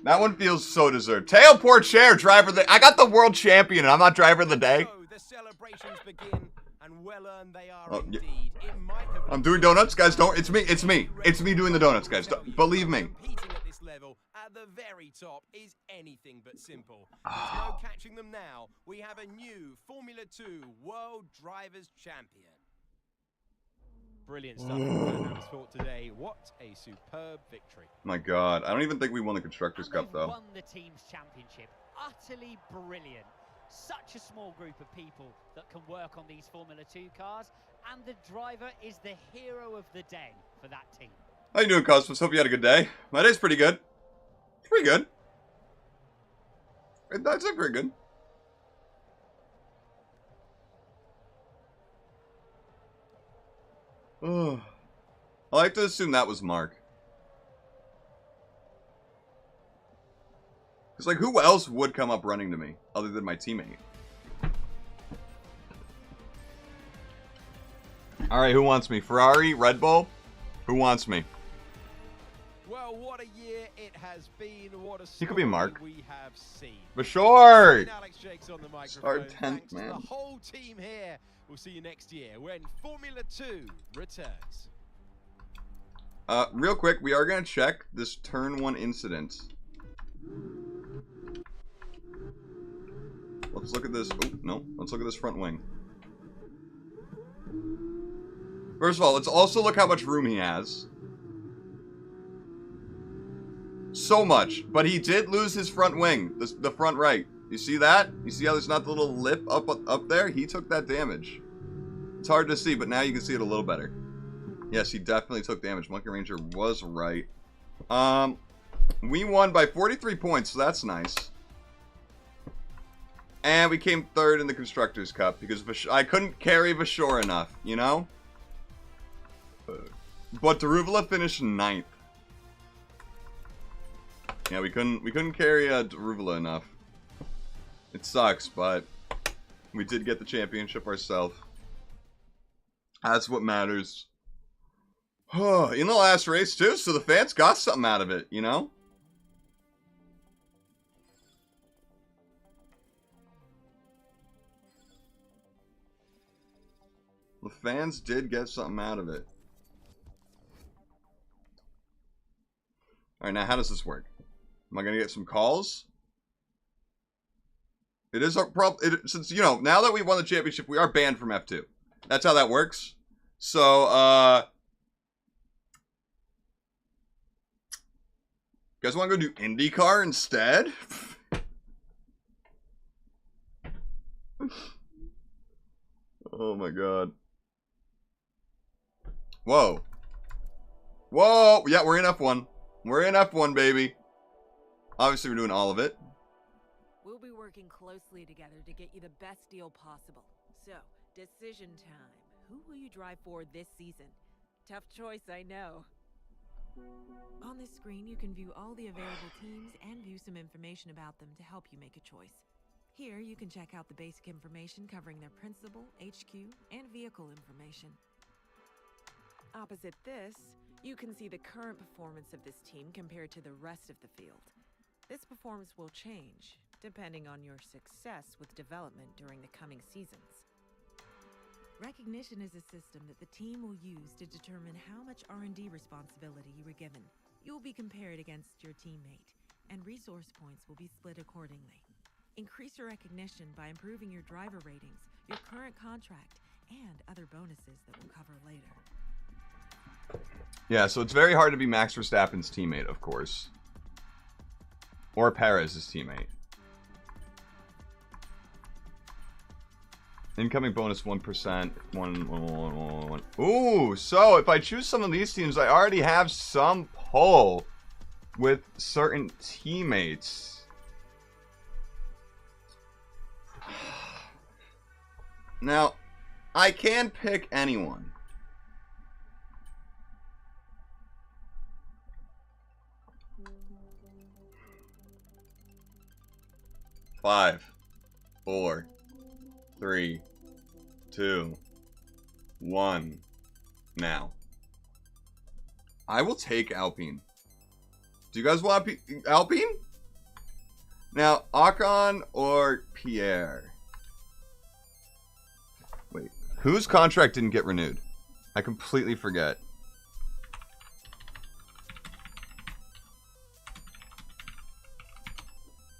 That one feels so deserved. Tailport chair, driver of the... I got the world champion and I'm not driver of the day. So the celebrations begin, and well earned they are Oh, yeah. indeed. It might have I'm doing donuts, guys. Don't. It's me. It's me. It's me doing the donuts, guys. Believe me. Competing at this level at the very top is anything but simple. There's no catching them now. We have a new Formula 2 World Drivers Champion. Brilliant stuff from Van Amersfoort today. What a superb victory. My God, I don't even think we won the Constructors Cup They've though. won the team's championship. Utterly brilliant. Such a small group of people that can work on these Formula 2 cars, and the driver is the hero of the day for that team. How you doing, Cosmos? Hope you had a good day. My day's pretty good. Pretty good. That's pretty good. Oh, I like to assume that was Mark. Because, like, who else would come up running to me other than my teammate? Alright, who wants me? Ferrari? Red Bull? Who wants me? Well, what a year it has been. What a He could be Mark. we have seen. Bashort! Alex Jakes on the microphone. Start 10th, Thanks to man. the whole team here. We'll see you next year when Formula 2 returns. Real quick, we are going to check this turn 1 incident. Let's look at this. Oh, no. Let's look at this front wing. First of all, let's also look how much room he has. So much. But he did lose his front wing. The front right. You see that? You see how there's not the little lip up there? He took that damage. It's hard to see, but now you can see it a little better. Yes, he definitely took damage. Monkey Ranger was right. We won by 43 points, so that's nice. And we came third in the Constructors' Cup because I couldn't carry Vashor enough, you know? But Daruvula finished 9th. Yeah, we couldn't carry Daruvula enough. It sucks, but we did get the championship ourselves. That's what matters. In the last race, too, so the fans got something out of it, you know? The fans did get something out of it. Alright, now how does this work? Am I going to get some calls? It is our problem. Since, you know, now that we won the championship, we are banned from F2. That's how that works. So, you guys want to go do IndyCar instead? Oh my God. Whoa. Whoa! Yeah, we're in F1. We're in F1, baby. Obviously, we're doing all of it. We'll be working closely together to get you the best deal possible. So, decision time. Who will you drive for this season? Tough choice, I know. On this screen, you can view all the available teams and view some information about them to help you make a choice. Here, you can check out the basic information covering their principal, HQ, and vehicle information. Opposite this, you can see the current performance of this team compared to the rest of the field. This performance will change, depending on your success with development during the coming seasons. Recognition is a system that the team will use to determine how much R&D responsibility you were given. You will be compared against your teammate, and resource points will be split accordingly. Increase your recognition by improving your driver ratings, your current contract, and other bonuses that we'll cover later. Yeah, so it's very hard to be Max Verstappen's teammate, of course. Or Perez's teammate. Incoming bonus 1%. 1. Ooh, so if I choose some of these teams, I already have some pull with certain teammates. Now, I can pick anyone. Five, 4, 3, 2, 1. Now, I will take Alpine. Do you guys want Alpine? Now, Ocon or Pierre? Wait, Whose contract didn't get renewed? I completely forget.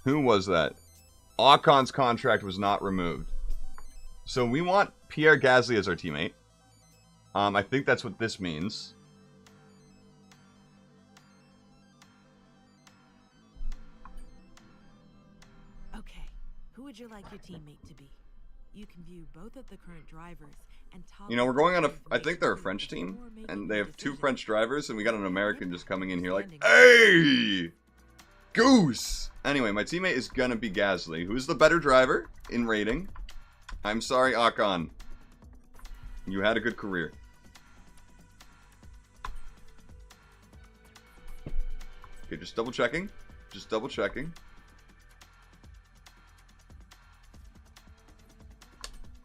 Who was that? Ocon's contract was not removed. So we want Pierre Gasly as our teammate. I think that's what this means. Okay, who would you like your teammate to be? You can view both of the current drivers and talk. You know, we're going on a... I think they're a French team. And they have 2 French drivers. And we got an American just coming in here like, hey! Goose! Anyway, my teammate is gonna be Gasly. Who's the better driver in rating? I'm sorry, Ocon. You had a good career. Okay, just double checking. Just double checking.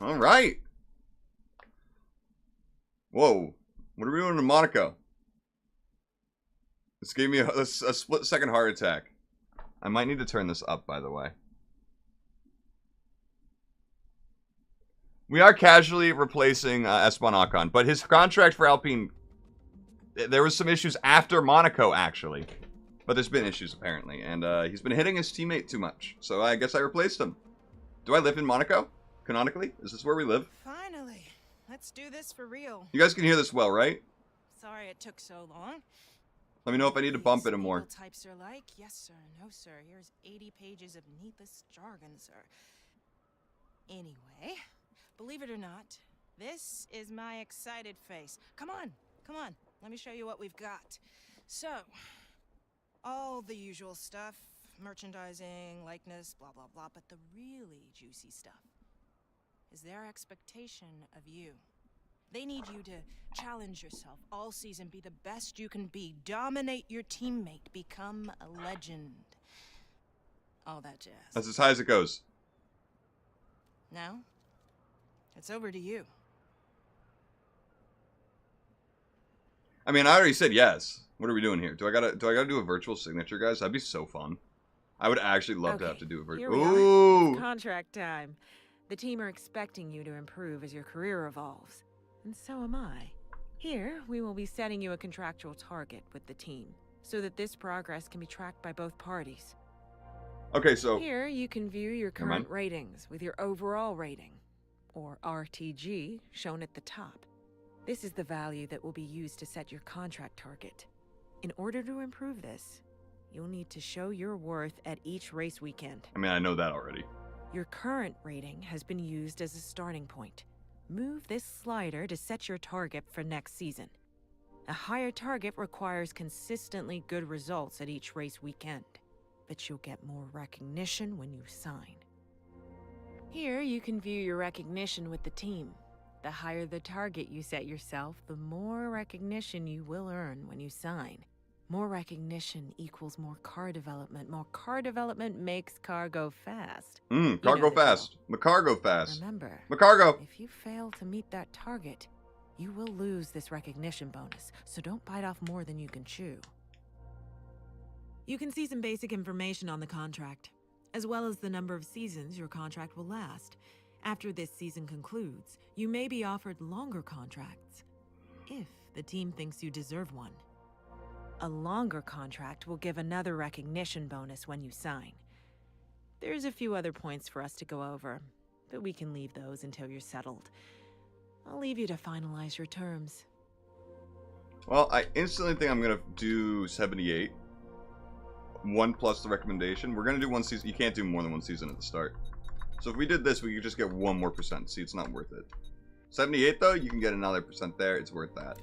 Alright. Whoa. What are we doing in Monaco? This gave me a split-second heart attack. I might need to turn this up, by the way. We are casually replacing Esteban Ocon, but his contract for Alpine... There was some issues after Monaco, actually. But there's been issues, apparently. And he's been hitting his teammate too much. So I guess I replaced him. Do I live in Monaco? Canonically? Is this where we live? Finally, let's do this for real. You guys can hear this well, right? Sorry it took so long. Let me know if I need to bump it more. Types are like, yes sir, no sir. Here's 80 pages of needless jargon, sir. Anyway, believe it or not, this is my excited face. Come on, come on. Let me show you what we've got. So, all the usual stuff, merchandising, likeness, blah blah blah. But the really juicy stuff is their expectation of you. They need you to challenge yourself all season, be the best you can be, dominate your teammate, become a legend. All that jazz. That's as high as it goes. Now, it's over to you. I mean, I already said yes. What are we doing here? Do I gotta do a virtual signature, guys? That'd be so fun. I would actually love to have to do a virtual. Ooh! It's contract time. The team are expecting you to improve as your career evolves. And so am I. Here, we will be setting you a contractual target with the team, so that this progress can be tracked by both parties. Okay, so... Here, you can view your current ratings with your overall rating, or RTG, shown at the top. This is the value that will be used to set your contract target. In order to improve this, you'll need to show your worth at each race weekend. I mean, I know that already. Your current rating has been used as a starting point. Move this slider to set your target for next season. A higher target requires consistently good results at each race weekend, but you'll get more recognition when you sign. Here, you can view your recognition with the team. The higher the target you set yourself, the more recognition you will earn when you sign. More recognition equals more car development. More car development makes car go fast. Car go fast. Macar go fast. Remember, Macargo. if you fail to meet that target, you will lose this recognition bonus, so don't bite off more than you can chew. You can see some basic information on the contract, as well as the number of seasons your contract will last. After this season concludes, you may be offered longer contracts, if the team thinks you deserve one. A longer contract will give another recognition bonus when you sign. There's a few other points for us to go over, but we can leave those until you're settled. I'll leave you to finalize your terms. Well, I instantly think I'm going to do 78. 1 plus the recommendation. We're going to do 1 season. You can't do more than 1 season at the start. So if we did this, we could just get 1 more %. See, it's not worth it. 78, though, you can get another % there. It's worth that.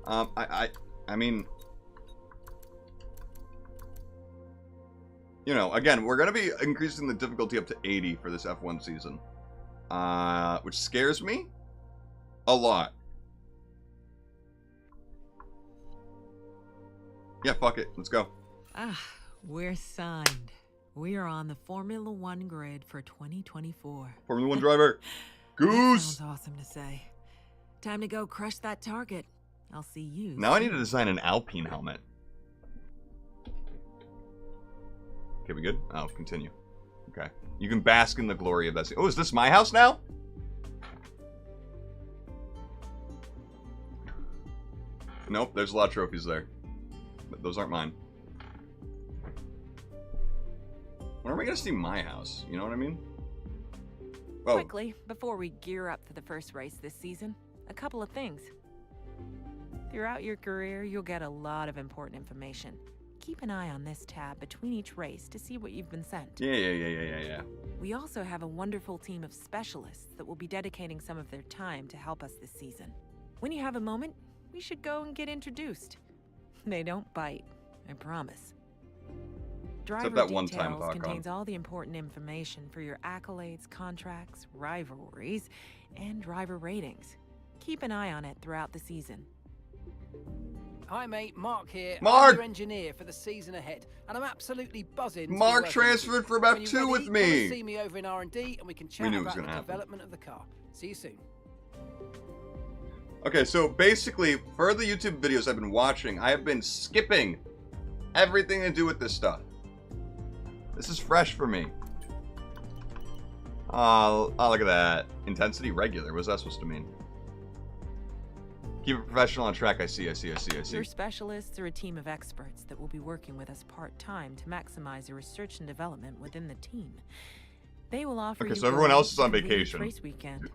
I mean... You know, again, we're going to be increasing the difficulty up to 80 for this F1 season. Which scares me a lot. Yeah, fuck it. Let's go. We're signed. We are on the Formula One grid for 2024. Formula One driver. Goose! Sounds awesome to say. Time to go crush that target. I'll see you. Now I need to design an Alpine helmet. Okay, we good? Oh, continue. Okay. You can bask in the glory of that. Oh, is this my house now? Nope, there's a lot of trophies there. But those aren't mine. When are we gonna see my house? You know what I mean? Oh, Quickly, before we gear up for the first race this season, a couple of things. Throughout your career, you'll get a lot of important information. Keep an eye on this tab between each race to see what you've been sent. yeah. We also have a wonderful team of specialists that will be dedicating some of their time to help us this season. When you have a moment, we should go and get introduced. They don't bite, I promise. Driver that one time, Details Falcon. contains all the important information for your accolades, contracts, rivalries, and driver ratings. Keep an eye on it throughout the season. Hi mate, Mark here. Mark! I'm your engineer for the season ahead, and I'm absolutely buzzing. to be Mark working with you. transferred for When about you're 2 ready, with come and me. see me over in R&D, and we can We chat knew it was about the gonna happen. development of the car. See you soon. Okay, so basically, for the YouTube videos I've been watching, I have been skipping everything to do with this stuff. This is fresh for me. Oh, look at that. Intensity regular. What's that supposed to mean? Keep it professional on track. I see. Your specialists are a team of experts that will be working with us part-time to maximize your research and development within the team. They will offer Okay, you so everyone goals else is on to complete each vacation. Race weekend.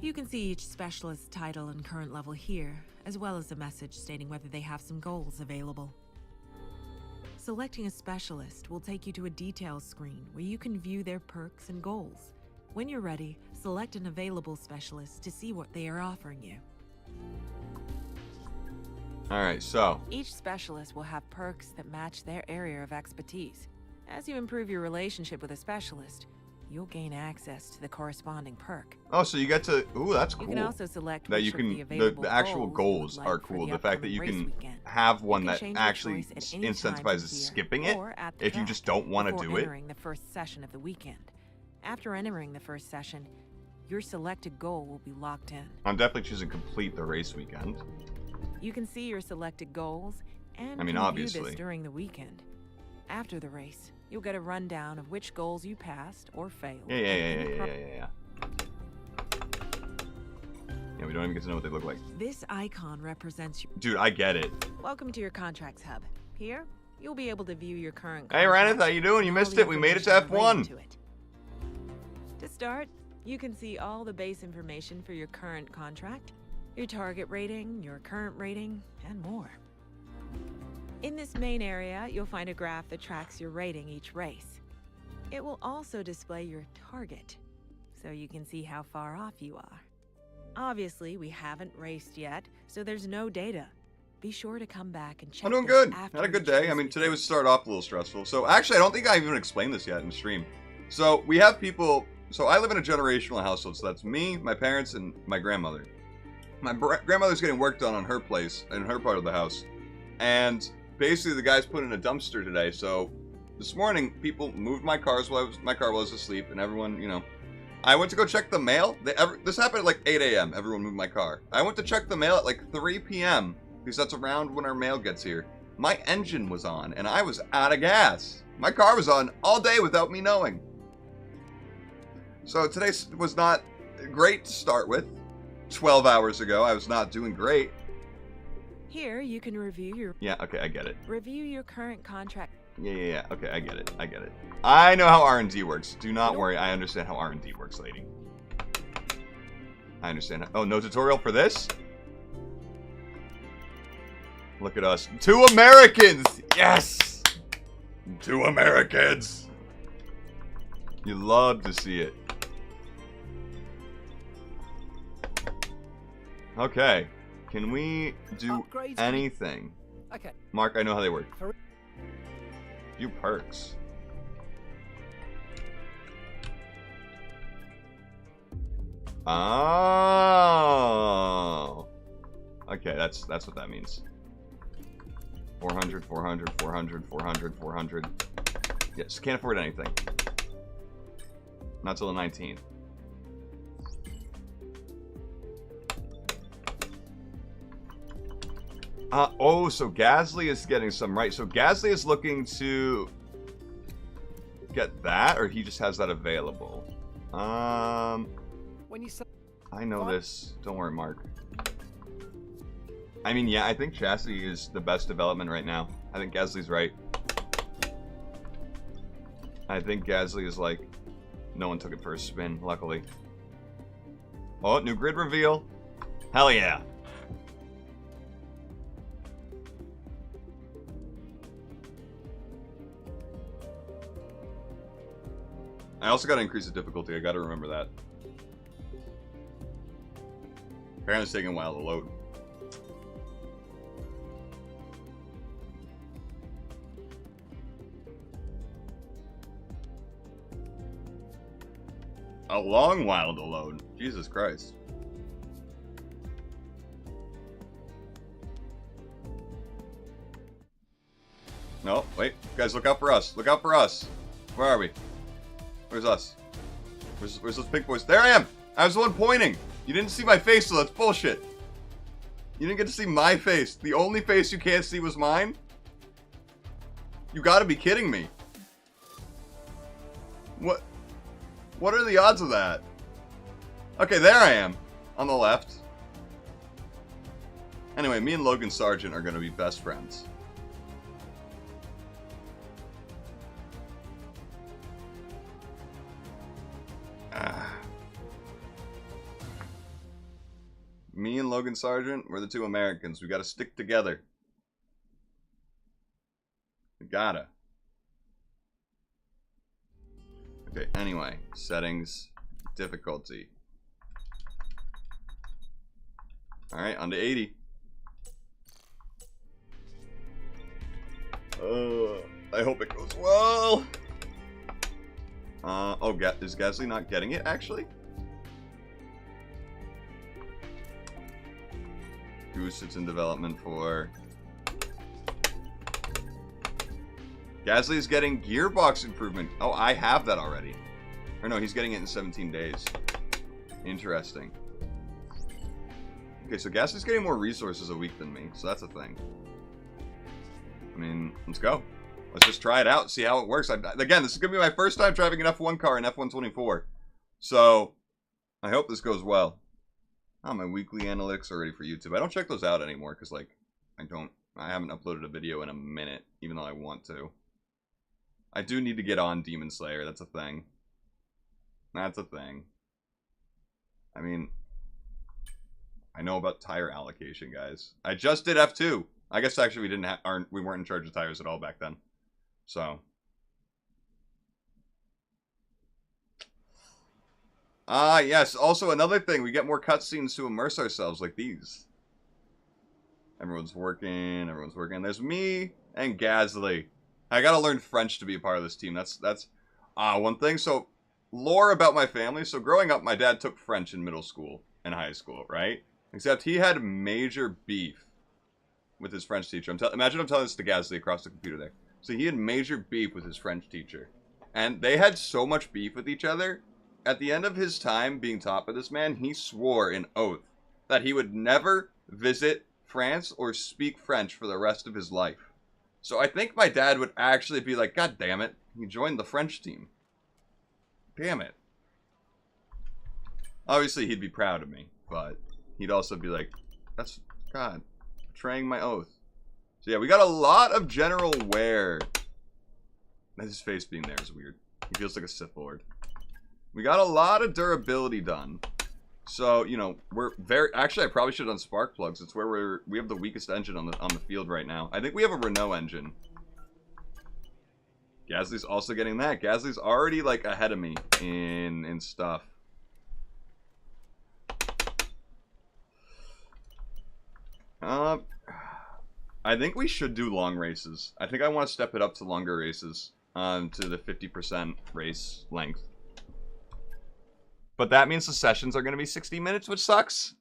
You can see each specialist's title and current level here, as well as a message stating whether they have some goals available. Selecting a specialist will take you to a details screen where you can view their perks and goals. When you're ready, select an available specialist to see what they are offering you. Alright, so. Each specialist will have perks that match their area of expertise. As you improve your relationship with a specialist, you'll gain access to the corresponding perk. Oh, so you get to. Ooh, that's You cool. can also select That which you of can. the available The actual goals goals you are would like for cool. the The fact that upcoming you race can weekend. have one You can that change your actually choice at any time incentivizes this year, skipping it or at the if you track just don't want to before do it. entering the first session of the weekend. After entering the first session, your selected goal will be locked in. I'm definitely choosing complete the race weekend. You can see your selected goals and I mean, can view obviously. this during the weekend. After the race, you'll get a rundown of which goals you passed or failed. Yeah. Yeah, we don't even get to know what they look like. This icon represents your... Dude, I get it. Welcome to your contracts hub. Here, you'll be able to view your current Hey, contract Ranith, how you doing? You and all missed the it. We made it to information relating F1. to it. To start, you can see all the base information for your current contract, your target rating, your current rating, and more. In this main area, you'll find a graph that tracks your rating each race. It will also display your target, so you can see how far off you are. Obviously, we haven't raced yet, so there's no data. Be sure to come back and check. I'm doing this good. after Had a good each day. race I mean, today weekend. was started off a little stressful. So actually, I don't think I even explained this yet in stream. So we have people. So I live in a generational household. So that's me, my parents, and my grandmother. My grandmother's getting work done on her place in her part of the house, and basically the guy's put in a dumpster today. So this morning, people moved my car while I was asleep, and everyone, you know. I went to go check the mail. This happened at like 8 a.m. Everyone moved my car. I went to check the mail at like 3 p.m. because that's around when our mail gets here. My engine was on, and I was out of gas. My car was on all day without me knowing. So today was not great to start with. 12 hours ago, I was not doing great. Here, you can review Yeah, okay, I get it. your current contract. Yeah. Okay, I get it. I know how R&D works. Do not worry. I understand how R&D works, lady. I understand. Oh, no tutorial for this? Look at us. 2 Americans! Yes! 2 Americans! You love to see it. Okay. Can we do Upgrades? anything? Okay. Mark, I know how they work. For- Few perks. Oh. Okay, that's what that means. 400, 400, 400, 400, 400. Yes, can't afford anything. Not till the 19th. Oh, so Gasly is getting some, right? So Gasly is looking to get that, or he just has that available? When you say I know this. Don't worry, Mark. I mean, yeah, I think Chassis is the best development right now. I think Gasly's right. I think Gasly is like... No one took it for a spin, luckily. Oh, new grid reveal. Hell yeah. I also got to increase the difficulty. I got to remember that. Apparently it's taking a while to load. A long while to load. Jesus Christ. No, wait. Guys, look out for us. Look out for us. Where are we? Where's us? Where's those pink boys? There I am! I was the one pointing! You didn't see my face, so that's bullshit. You didn't get to see my face. The only face you can't see was mine? You gotta be kidding me. What are the odds of that? Okay, there I am. On the left. Anyway, me and Logan Sargent are gonna be best friends. Me and Logan Sargent, we're the two Americans. We gotta stick together. We gotta. Okay, anyway. Settings. Difficulty. Alright, on to 80. I hope it goes well. Oh, is Gasly not getting it, actually? Goose, it's in development for... Gasly is getting gearbox improvement. Oh, I have that already. Or no, he's getting it in 17 days. Interesting. Okay, so Gasly's getting more resources a week than me, so that's a thing. I mean, let's go. Let's just try it out, see how it works. Again, this is going to be my first time driving an F1 car in F124. So, I hope this goes well. Oh, my weekly analytics are ready for YouTube. I don't check those out anymore because, like, I haven't uploaded a video in a minute, even though I want to. I do need to get on Demon Slayer. That's a thing. That's a thing. I mean, I know about tire allocation, guys. I just did F2. I guess actually we weren't in charge of tires at all back then. So. Yes. Also, another thing, we get more cutscenes to immerse ourselves, like these. Everyone's working. Everyone's working. There's me and Gasly. I gotta learn French to be a part of this team. That's one thing. So, lore about my family. So, growing up, my dad took French in middle school and high school, right? Except he had major beef with his French teacher. Imagine I'm telling this to Gasly across the computer there. So, he had major beef with his French teacher. And they had so much beef with each other. At the end of his time being taught by this man, he swore an oath that he would never visit France or speak French for the rest of his life. So I think my dad would actually be like, God damn it, he joined the French team. Damn it. Obviously, he'd be proud of me, but he'd also be like, that's, God, betraying my oath. So yeah, we got a lot of general wear. His face being there is weird. He feels like a Sith Lord. We got a lot of durability done. So, you know, we're very... Actually, I probably should have done spark plugs. It's where we have the weakest engine on the field right now. I think we have a Renault engine. Gasly's also getting that. Gasly's already, like, ahead of me in stuff. I think we should do long races. I think I want to step it up to longer races. To the 50% race length. But that means the sessions are going to be 60 minutes, which sucks.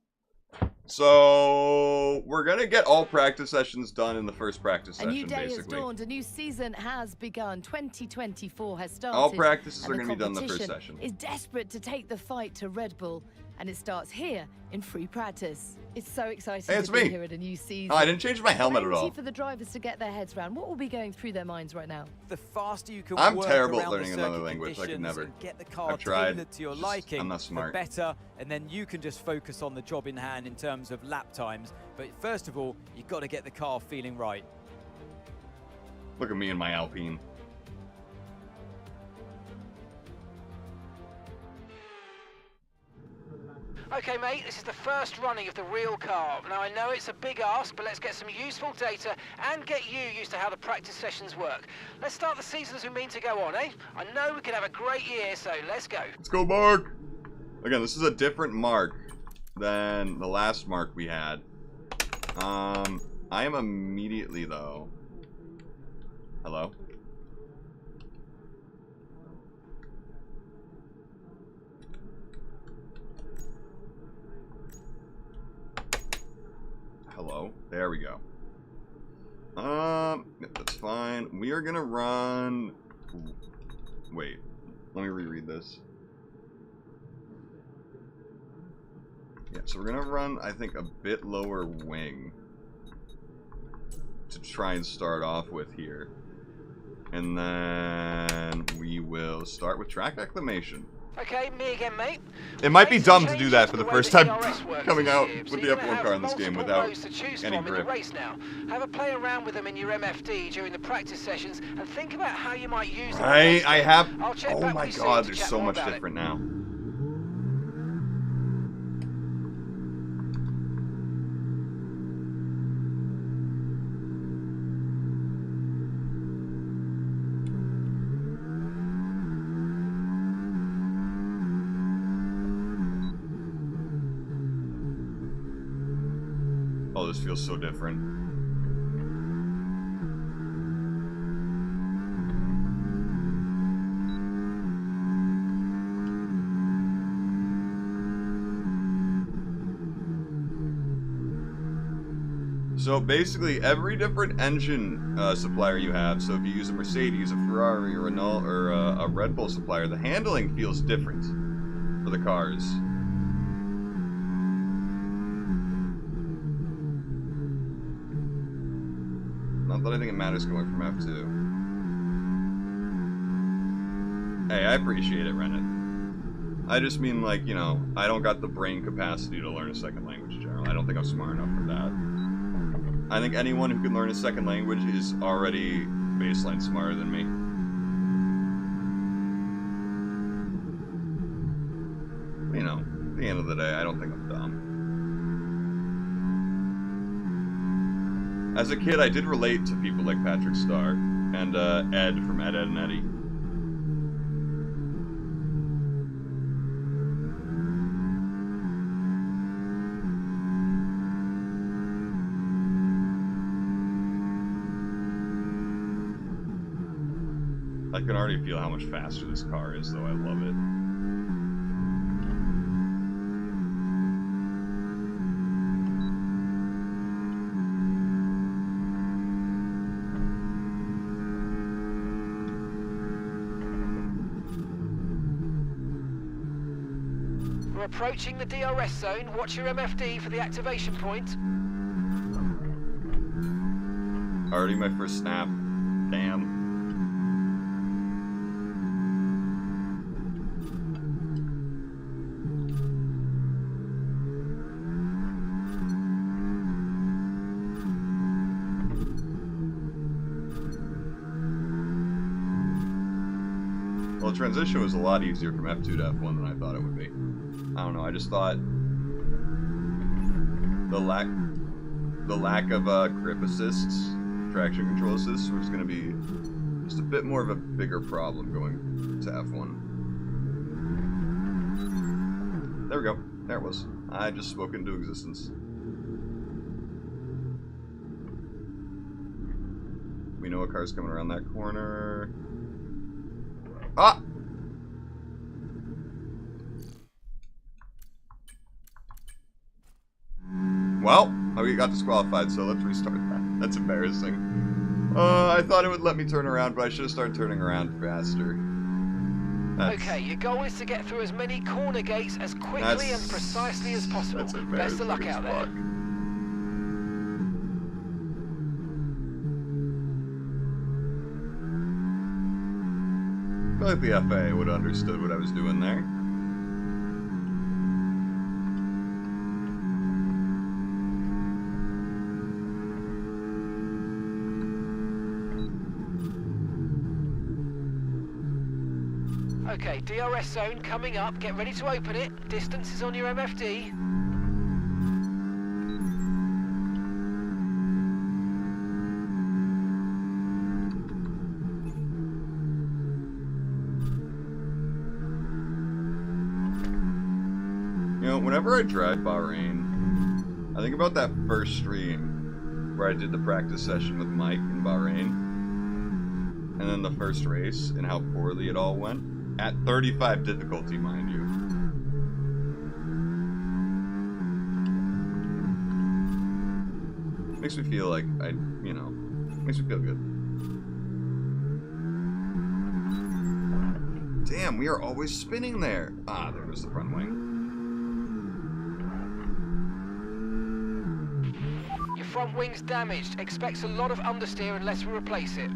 So we're going to get all practice sessions done in the first practice session, basically. A new day has dawned, a new season has begun. 2024 has started. All practices are going to be done in the first session. Is desperate to take the fight to Red Bull. and it starts here in free practice. It's so exciting Hey, it's to be me. here at a new season. Oh, I didn't change my helmet at Plenty all. for the drivers to get their heads around. What will be going through their minds right now? The faster you can I'm work terrible at around learning the another circuit language. I could conditions never. and get the car I've tried. tailored to your Just- liking, I'm not the smart. better, and then you can just focus on the job in hand in terms of lap times. But first of all, you've got to get the car feeling right. Look at me in my Alpine. Okay, mate, this is the first running of the real car. Now, I know it's a big ask, but let's get some useful data and get you used to how the practice sessions work. Let's start the season as we mean to go on, eh? I know we can have a great year, so let's go. Let's go, Mark! Again, this is a different Mark than the last Mark we had. I am immediately, though... Hello? Hello? There we go. That's fine. We are gonna run... Wait. Let me reread this. Yeah, so we're gonna run, I think, a bit lower wing to try and start off with here. And then we will start with track acclimation. Okay, me again, mate. It might be Made some dumb to do changes that to for the way first that time DRS works coming this out year, with so the you're gonna F1 have car in this game multiple without rows to choose any from in grip. the race now. Have a play around with them in your MFD during the practice sessions and think about how you might use them. Right, I have... I'll check Oh back my with you soon god, to there's chat so more much about it. different now. Oh, this feels so different. So basically, every different engine supplier you have, so if you use a Mercedes, a Ferrari, or a Renault, or a Red Bull supplier, the handling feels different for the cars. Not that I think it matters going from F2. Hey, I appreciate it, Rennet. I just mean, like, you know, I don't got the brain capacity to learn a second language in general. I don't think I'm smart enough for that. I think anyone who can learn a second language is already baseline smarter than me. You know, at the end of the day, I don't think I'm dumb. As a kid, I did relate to people like Patrick Starr and Ed from Ed, Edd, and Eddy. I can already feel how much faster this car is, though. I love it. We're approaching the DRS zone. Watch your MFD for the activation point. Already my first snap. Damn. Well, the transition was a lot easier from F2 to F1 than I thought it would be. I don't know, I just thought the lack of grip assists, traction control assists, was going to be just a bit more of a bigger problem going to F1. There we go. There it was. I just spoke into existence. We know a car's coming around that corner. Ah! Well, we got disqualified, so let's restart that. That's embarrassing. I thought it would let me turn around, but I should have started turning around faster. Okay, your goal is to get through as many corner gates as quickly and precisely as possible. That's Best of luck embarrassing as out there. fuck. I feel like the FAA would have understood what I was doing there. Okay, DRS zone coming up. Get ready to open it. Distance is on your MFD. You know, whenever I drive Bahrain, I think about that first stream where I did the practice session with Mike in Bahrain, and then the first race and how poorly it all went. At 35 difficulty, mind you. Makes me feel like makes me feel good. Damn, we are always spinning there. Ah, there goes the front wing. Your front wing's damaged. Expects a lot of understeer unless we replace it.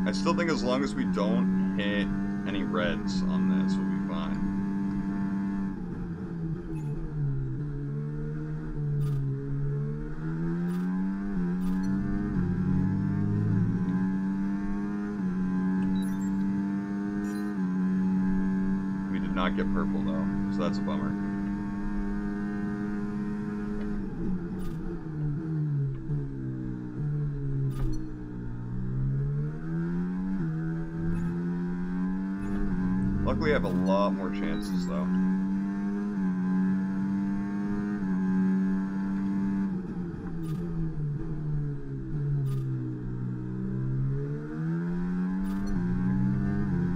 I still think as long as we don't hit any reds on this, we'll be fine. We did not get purple though, so that's a bummer. Luckily, I have a lot more chances, though.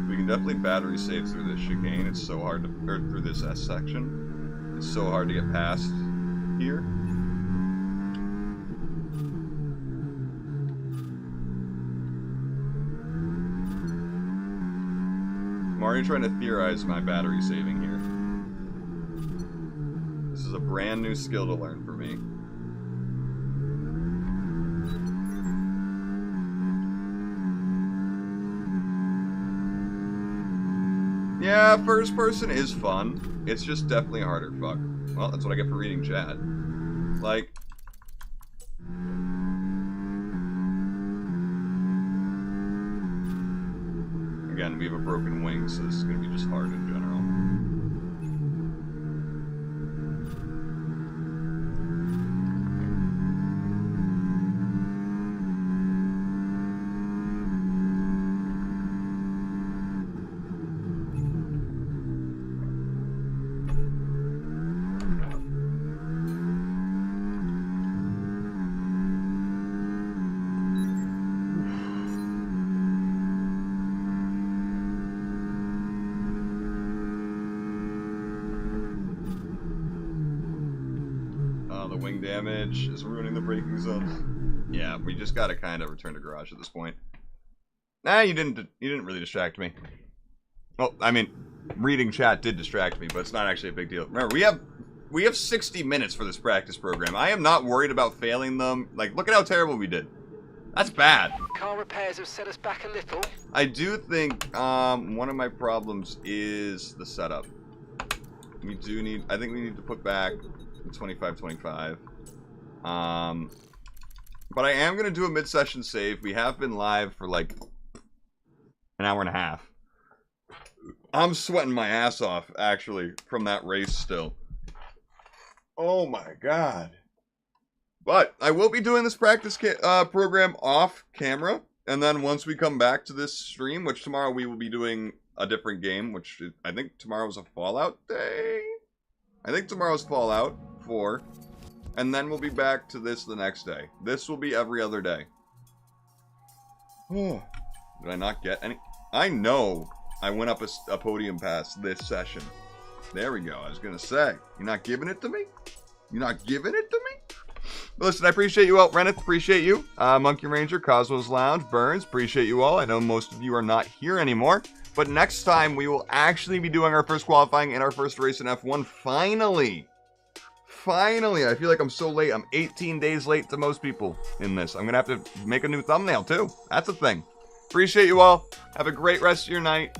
We can definitely battery save through this chicane. It's so hard to, or through this S section. It's so hard to get past here. I'm already trying to theorize my battery saving here. This is a brand new skill to learn for me. Yeah, first person is fun. It's just definitely harder. Fuck. Well, that's what I get for reading chat. Like... Again, we have a broken wing, so this is going to be just hard in general. Wing damage is ruining the braking zone. Yeah, we just gotta kind of return to garage at this point. Nah, you didn't really distract me. Well, I mean, reading chat did distract me, but it's not actually a big deal. Remember, we have 60 minutes for this practice program. I am not worried about failing them. Like, look at how terrible we did. That's bad. Car repairs have set us back a little. I do think one of my problems is the setup. We do need. I think we need to put back 25-25. But I am gonna do a mid-session save. We have been live for like an hour and a half. I'm sweating my ass off actually from that race still. Oh my god. But I will be doing this practice program off camera, and then once we come back to this stream, which tomorrow we will be doing a different game, which I think tomorrow's a Fallout day. I think tomorrow's Fallout 4. And then we'll be back to this the next day. This will be every other day. Did I not get any? I know I went up a podium pass this session. There we go. I was going to say, you're not giving it to me? You're not giving it to me? But listen, I appreciate you all. Reneth, appreciate you. Monkey Ranger, Cosmos Lounge, Burns, appreciate you all. I know most of you are not here anymore. But next time, we will actually be doing our first qualifying and our first race in F1. Finally. Finally. I feel like I'm so late. I'm 18 days late to most people in this. I'm going to have to make a new thumbnail, too. That's a thing. Appreciate you all. Have a great rest of your night.